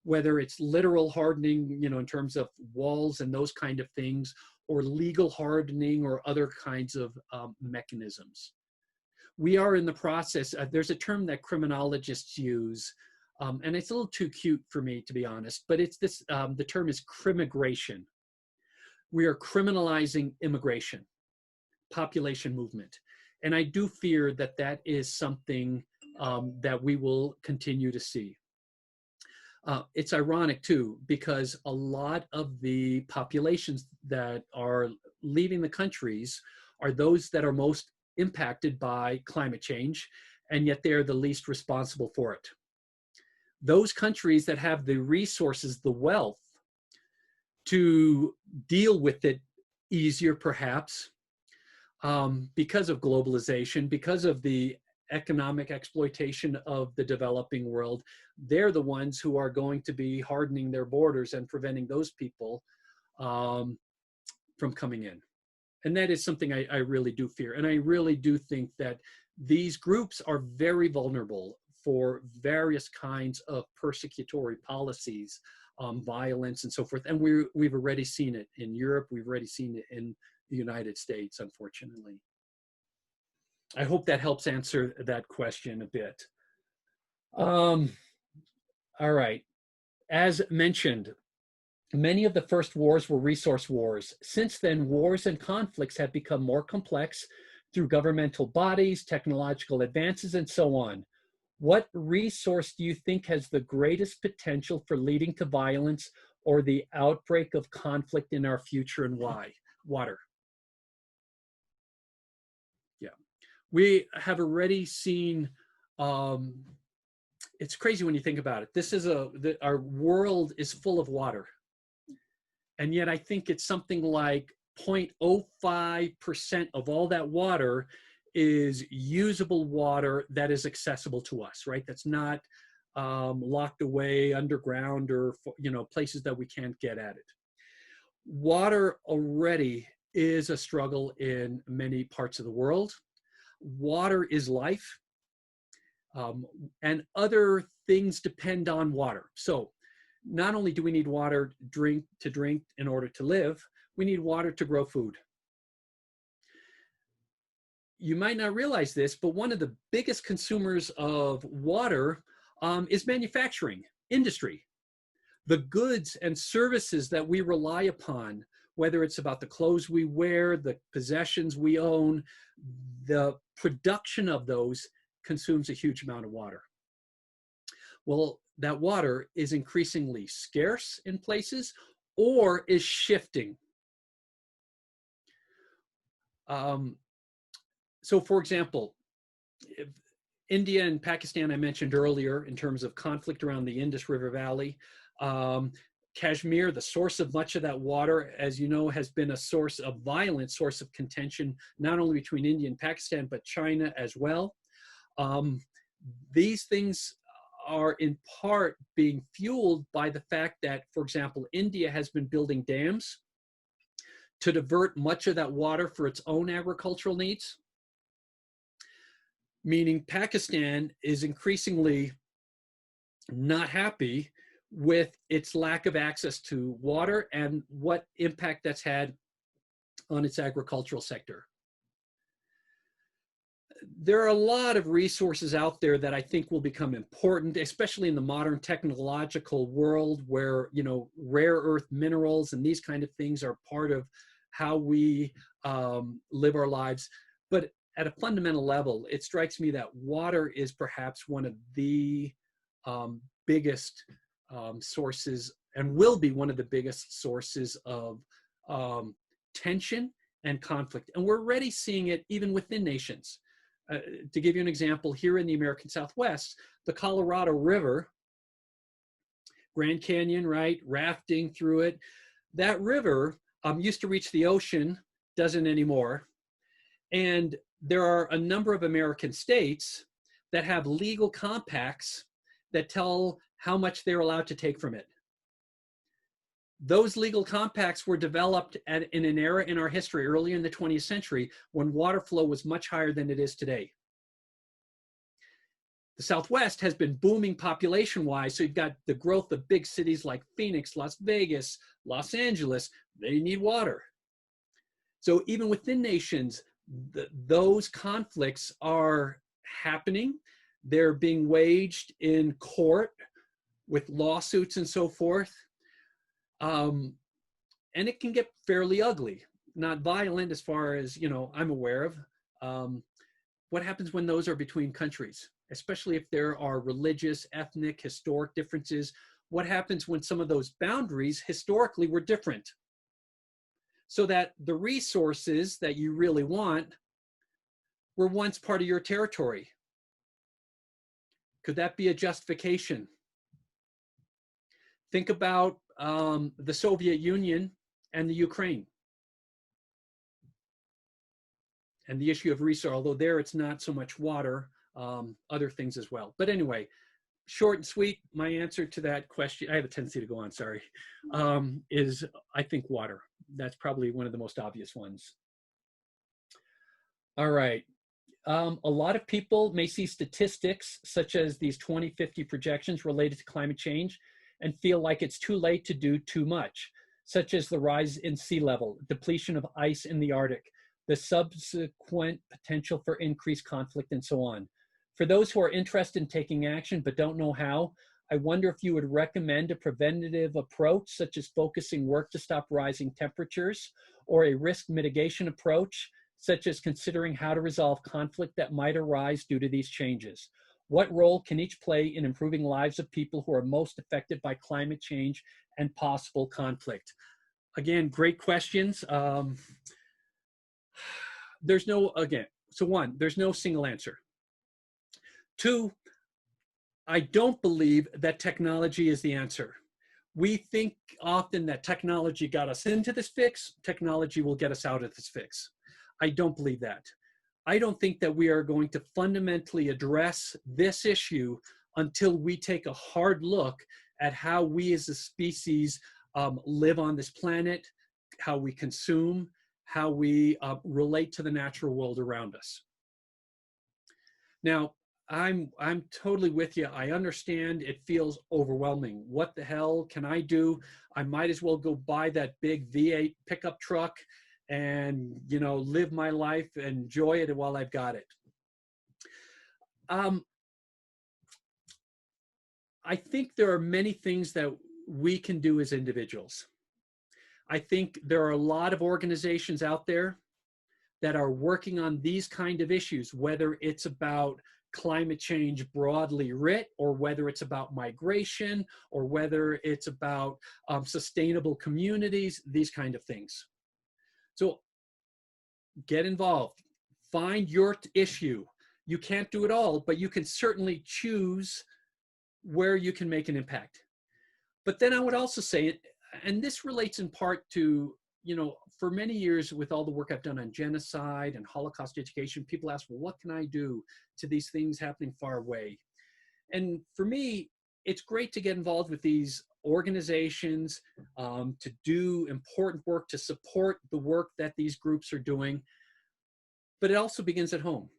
whether it's literal hardening, in terms of walls and those kind of things, or legal hardening or other kinds of mechanisms. We are in the process, there's a term that criminologists use, and it's a little too cute for me, to be honest, but it's this, the term is crimigration. We are criminalizing immigration, population movement. And I do fear that that is something that we will continue to see. It's ironic too, because a lot of the populations that are leaving the countries are those that are most impacted by climate change, and yet they're the least responsible for it. Those countries that have the resources, the wealth to deal with it easier perhaps, because of globalization, because of the economic exploitation of the developing world, they're the ones who are going to be hardening their borders and preventing those people from coming in. And that is something I really do fear. And I really do think that these groups are very vulnerable for various kinds of persecutory policies, violence and so forth. And we've already seen it in Europe. We've already seen it in the United States, unfortunately. I hope that helps answer that question a bit. All right. As mentioned, many of the first wars were resource wars. Since then, wars and conflicts have become more complex through governmental bodies, technological advances, and so on. What resource do you think has the greatest potential for leading to violence or the outbreak of conflict in our future, and why? Water. Yeah. We have already seen, it's crazy when you think about it. This is our world is full of water. And yet I think it's something like 0.05% of all that water is usable water that is accessible to us, right? That's not locked away underground or, places that we can't get at it. Water already is a struggle in many parts of the world. Water is life, and other things depend on water. So not only do we need water to drink in order to live, we need water to grow food. You might not realize this, but one of the biggest consumers of water is manufacturing industry. The goods and services that we rely upon, whether it's about the clothes we wear, the possessions we own, the production of those consumes a huge amount of water. Well, that water is increasingly scarce in places or is shifting. So for example, India and Pakistan I mentioned earlier in terms of conflict around the Indus River Valley. Kashmir, the source of much of that water, as you know, has been a source of violence, source of contention, not only between India and Pakistan, but China as well. These things are in part being fueled by the fact that, for example, India has been building dams to divert much of that water for its own agricultural needs, meaning Pakistan is increasingly not happy with its lack of access to water and what impact that's had on its agricultural sector. There are a lot of resources out there that I think will become important, especially in the modern technological world where, rare earth minerals and these kind of things are part of how we live our lives. But at a fundamental level, it strikes me that water is perhaps one of the biggest sources, and will be one of the biggest sources of tension and conflict. And we're already seeing it even within nations. To give you an example, here in the American Southwest, the Colorado River, Grand Canyon, right, rafting through it, that river used to reach the ocean doesn't anymore. And there are a number of American states that have legal compacts that tell how much they're allowed to take from it. Those legal compacts were developed in an era in our history, early in the 20th century, when water flow was much higher than it is today. The Southwest has been booming population-wise, so you've got the growth of big cities like Phoenix, Las Vegas, Los Angeles. They need water. So even within nations, those conflicts are happening. They're being waged in court with lawsuits and so forth. And it can get fairly ugly, not violent as far as, I'm aware of. What happens when those are between countries, especially if there are religious, ethnic, historic differences? What happens when some of those boundaries historically were different? So that the resources that you really want were once part of your territory. Could that be a justification? Think about the Soviet Union and the Ukraine. And the issue of resource, although there it's not so much water, other things as well. But anyway, short and sweet, my answer to that question, I have a tendency to go on, sorry, is I think water. That's probably one of the most obvious ones. All right. A lot of people may see statistics such as these 2050 projections related to climate change and feel like it's too late to do too much, such as the rise in sea level, depletion of ice in the Arctic, the subsequent potential for increased conflict, and so on. For those who are interested in taking action but don't know how, I wonder if you would recommend a preventative approach, such as focusing work to stop rising temperatures, or a risk mitigation approach, such as considering how to resolve conflict that might arise due to these changes. What role can each play in improving lives of people who are most affected by climate change and possible conflict? Again, great questions. There's no, again, so one, there's no single answer. Two, I don't believe that technology is the answer. We think often that technology got us into this fix, technology will get us out of this fix. I don't believe that. I don't think that we are going to fundamentally address this issue until we take a hard look at how we as a species live on this planet, how we consume, how we relate to the natural world around us. Now, I'm totally with you. I understand it feels overwhelming. What the hell can I do? I might as well go buy that big V8 pickup truck and, live my life, enjoy it while I've got it. I think there are many things that we can do as individuals. I think there are a lot of organizations out there that are working on these kind of issues, whether it's about climate change broadly writ, or whether it's about migration, or whether it's about sustainable communities, these kind of things. So get involved, find your issue. You can't do it all, but you can certainly choose where you can make an impact. But then I would also say, and this relates in part to, for many years with all the work I've done on genocide and Holocaust education, people ask, well, what can I do to these things happening far away? And for me, it's great to get involved with these organizations, to do important work, to support the work that these groups are doing. But it also begins at home.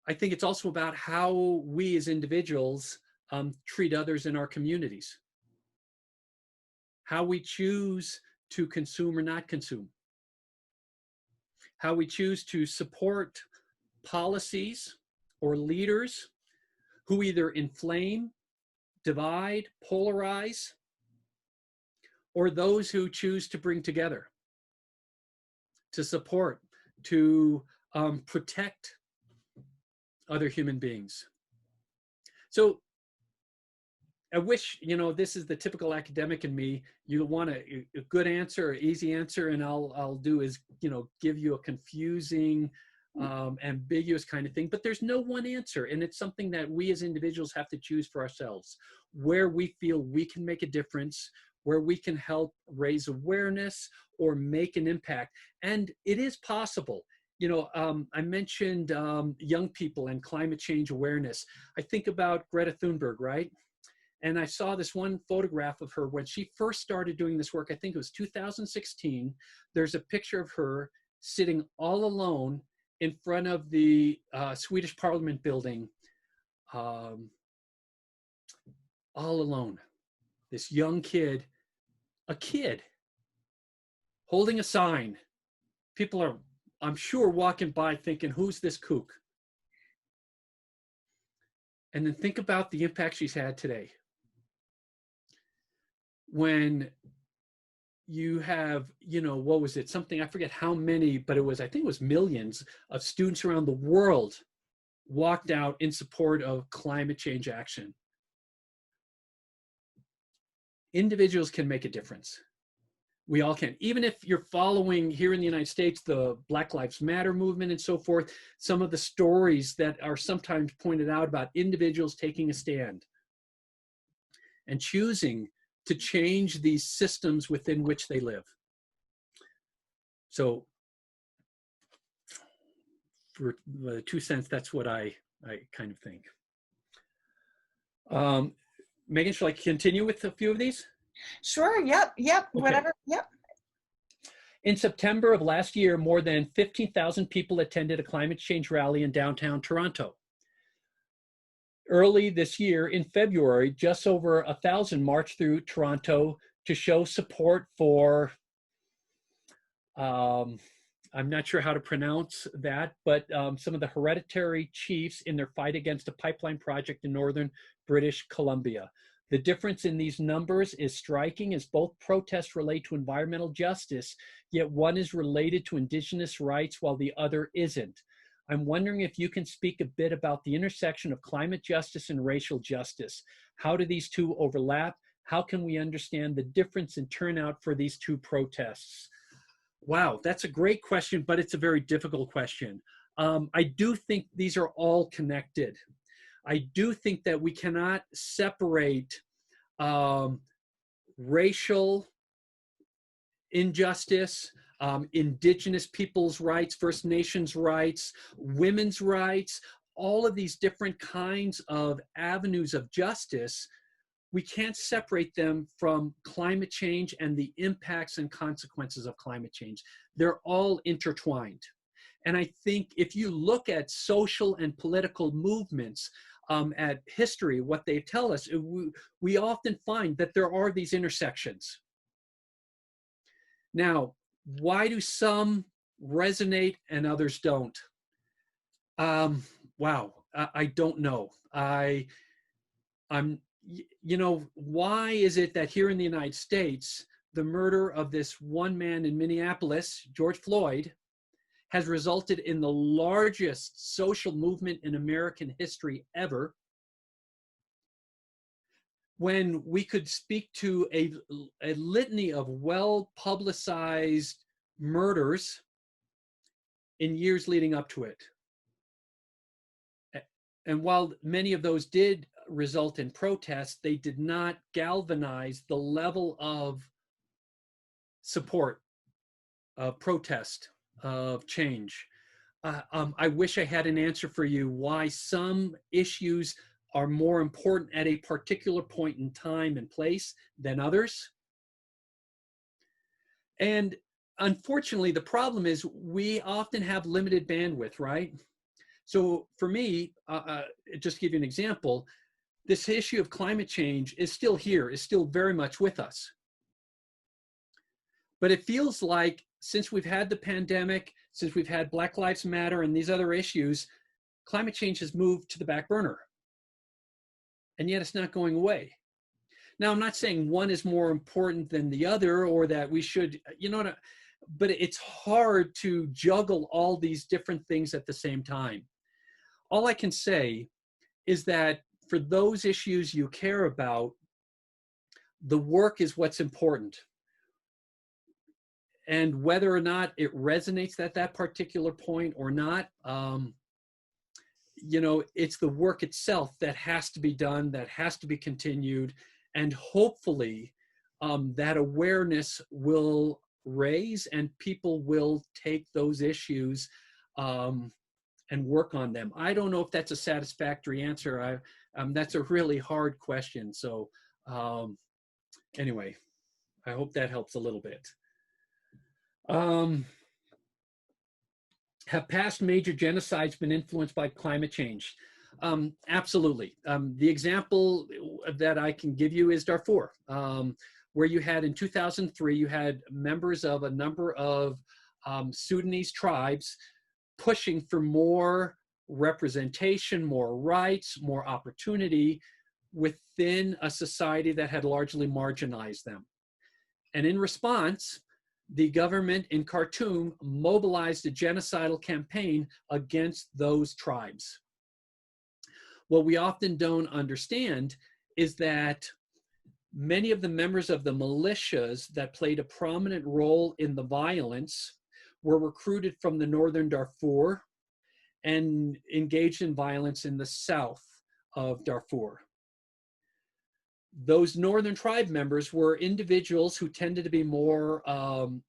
I think it's also about how we as individuals treat others in our communities. How we choose to consume or not consume. How we choose to support policies or leaders who either inflame, divide, polarize, or those who choose to bring together, to support, to protect other human beings. So I wish, this is the typical academic in me. You want a good answer, an easy answer, and I'll do is, give you a confusing, ambiguous kind of thing. But there's no one answer, and it's something that we as individuals have to choose for ourselves, where we feel we can make a difference, where we can help raise awareness or make an impact. And it is possible. I mentioned young people and climate change awareness. I think about Greta Thunberg, right? And I saw this one photograph of her when she first started doing this work. I think it was 2016. There's a picture of her sitting all alone in front of the Swedish Parliament building, all alone. This young kid, a kid, holding a sign. People are, I'm sure, walking by thinking, who's this kook? And then think about the impact she's had today. When you have, what was it? Something, I forget how many, but I think it was millions of students around the world walked out in support of climate change action. Individuals can make a difference. We all can. Even if you're following here in the United States, the Black Lives Matter movement and so forth, some of the stories that are sometimes pointed out about individuals taking a stand and choosing to change these systems within which they live. So for the 2 cents, that's what I kind of think. Megan, shall I continue with a few of these? Sure, yep, Okay. Whatever, yep. In September of last year, more than 15,000 people attended a climate change rally in downtown Toronto. Early this year, in February, just over 1,000 marched through Toronto to show support for, I'm not sure how to pronounce that, but some of the hereditary chiefs in their fight against a pipeline project in northern British Columbia. The difference in these numbers is striking, as both protests relate to environmental justice, yet one is related to Indigenous rights while the other isn't. I'm wondering if you can speak a bit about the intersection of climate justice and racial justice. How do these two overlap? How can we understand the difference in turnout for these two protests? Wow, that's a great question, but it's a very difficult question. I do think these are all connected. I do think that we cannot separate racial injustice, Indigenous people's rights, First Nations rights, women's rights, all of these different kinds of avenues of justice. We can't separate them from climate change and the impacts and consequences of climate change. They're all intertwined. And I think if you look at social and political movements, at history, what they tell us, we often find that there are these intersections. Now, why do some resonate and others don't? Wow, I don't know. Why is it that here in the United States, the murder of this one man in Minneapolis, George Floyd, has resulted in the largest social movement in American history ever, when we could speak to a litany of well-publicized murders in years leading up to it? And while many of those did result in protests, they did not galvanize the level of support, of protest, of change. I wish I had an answer for you why some issues are more important at a particular point in time and place than others. And unfortunately, the problem is we often have limited bandwidth, right? So for me, just to give you an example, this issue of climate change is still here, is still very much with us. But it feels like since we've had the pandemic, since we've had Black Lives Matter and these other issues, climate change has moved to the back burner. And yet it's not going away. Now, I'm not saying one is more important than the other or that we should, but it's hard to juggle all these different things at the same time. All I can say is that for those issues you care about, the work is what's important. And whether or not it resonates at that particular point or not, it's the work itself that has to be done, that has to be continued. And hopefully, that awareness will raise and people will take those issues and work on them. I don't know if that's a satisfactory answer. That's a really hard question. So anyway, I hope that helps a little bit. Have past major genocides been influenced by climate change? Absolutely. The example that I can give you is Darfur, where you had in 2003, you had members of a number of Sudanese tribes pushing for more representation, more rights, more opportunity within a society that had largely marginalized them. And in response, the government in Khartoum mobilized a genocidal campaign against those tribes. What we often don't understand is that many of the members of the militias that played a prominent role in the violence were recruited from the northern Darfur and engaged in violence in the south of Darfur. Those northern tribe members were individuals who tended to be more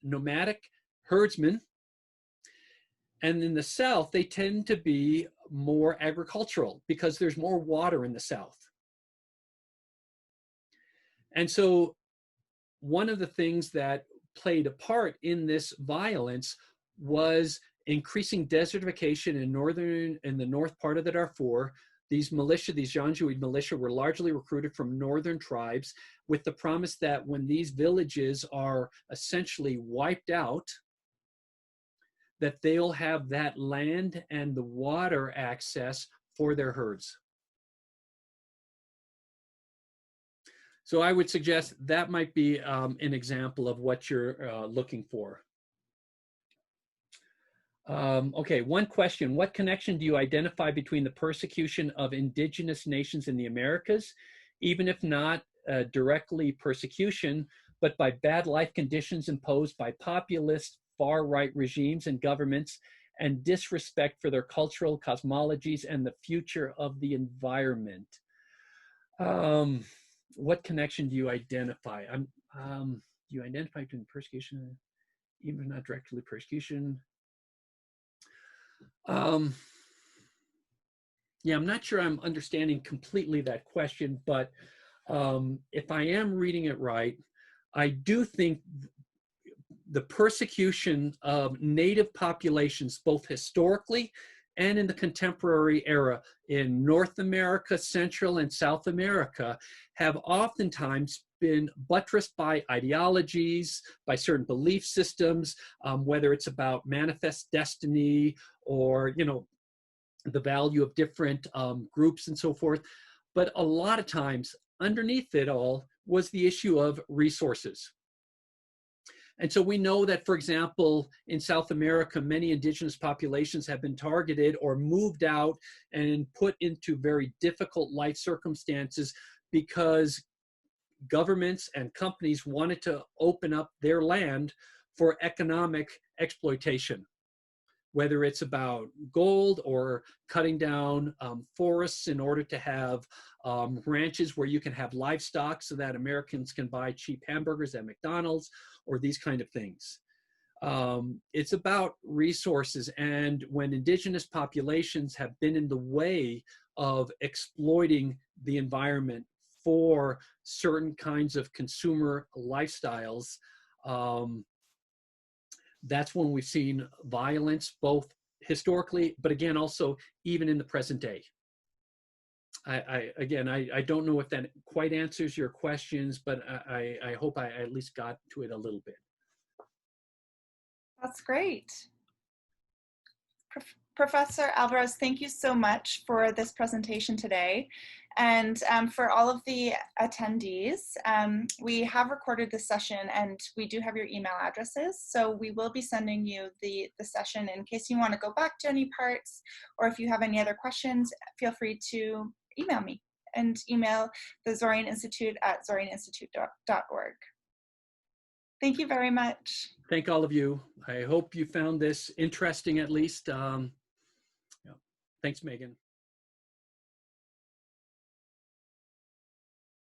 nomadic herdsmen. And in the south, they tend to be more agricultural because there's more water in the south. And so one of the things that played a part in this violence was increasing desertification in the north part of the Darfur. These militia, these Janjaweed militia, were largely recruited from northern tribes with the promise that when these villages are essentially wiped out, that they'll have that land and the water access for their herds. So I would suggest that might be an example of what you're looking for. Okay, one question. What connection do you identify between the persecution of indigenous nations in the Americas, even if not directly persecution, but by bad life conditions imposed by populist far-right regimes and governments and disrespect for their cultural cosmologies and the future of the environment? What connection do you identify? Do you identify between persecution, even if not directly persecution? Yeah, I'm not sure I'm understanding completely that question, but if I am reading it right, I do think the persecution of native populations, both historically and in the contemporary era in North America, Central and South America, have oftentimes been buttressed by ideologies, by certain belief systems, whether it's about manifest destiny or, you know, the value of different groups and so forth. But a lot of times underneath it all was the issue of resources. And so we know that, for example, in South America, many indigenous populations have been targeted or moved out and put into very difficult life circumstances because governments and companies wanted to open up their land for economic exploitation, whether it's about gold or cutting down forests in order to have ranches where you can have livestock so that Americans can buy cheap hamburgers at McDonald's or these kind of things. It's about resources, and when indigenous populations have been in the way of exploiting the environment for certain kinds of consumer lifestyles, that's when we've seen violence, both historically, but again, also even in the present day. I don't know if that quite answers your questions, but I hope I at least got to it a little bit. That's great. Professor Alvarez, thank you so much for this presentation today. And for all of the attendees, we have recorded this session and we do have your email addresses. So we will be sending you the session in case you want to go back to any parts, or if you have any other questions, feel free to email me and email the Zoryan Institute at zoryaninstitute.org. Thank you very much. Thank all of you. I hope you found this interesting at least. Thanks, Megan.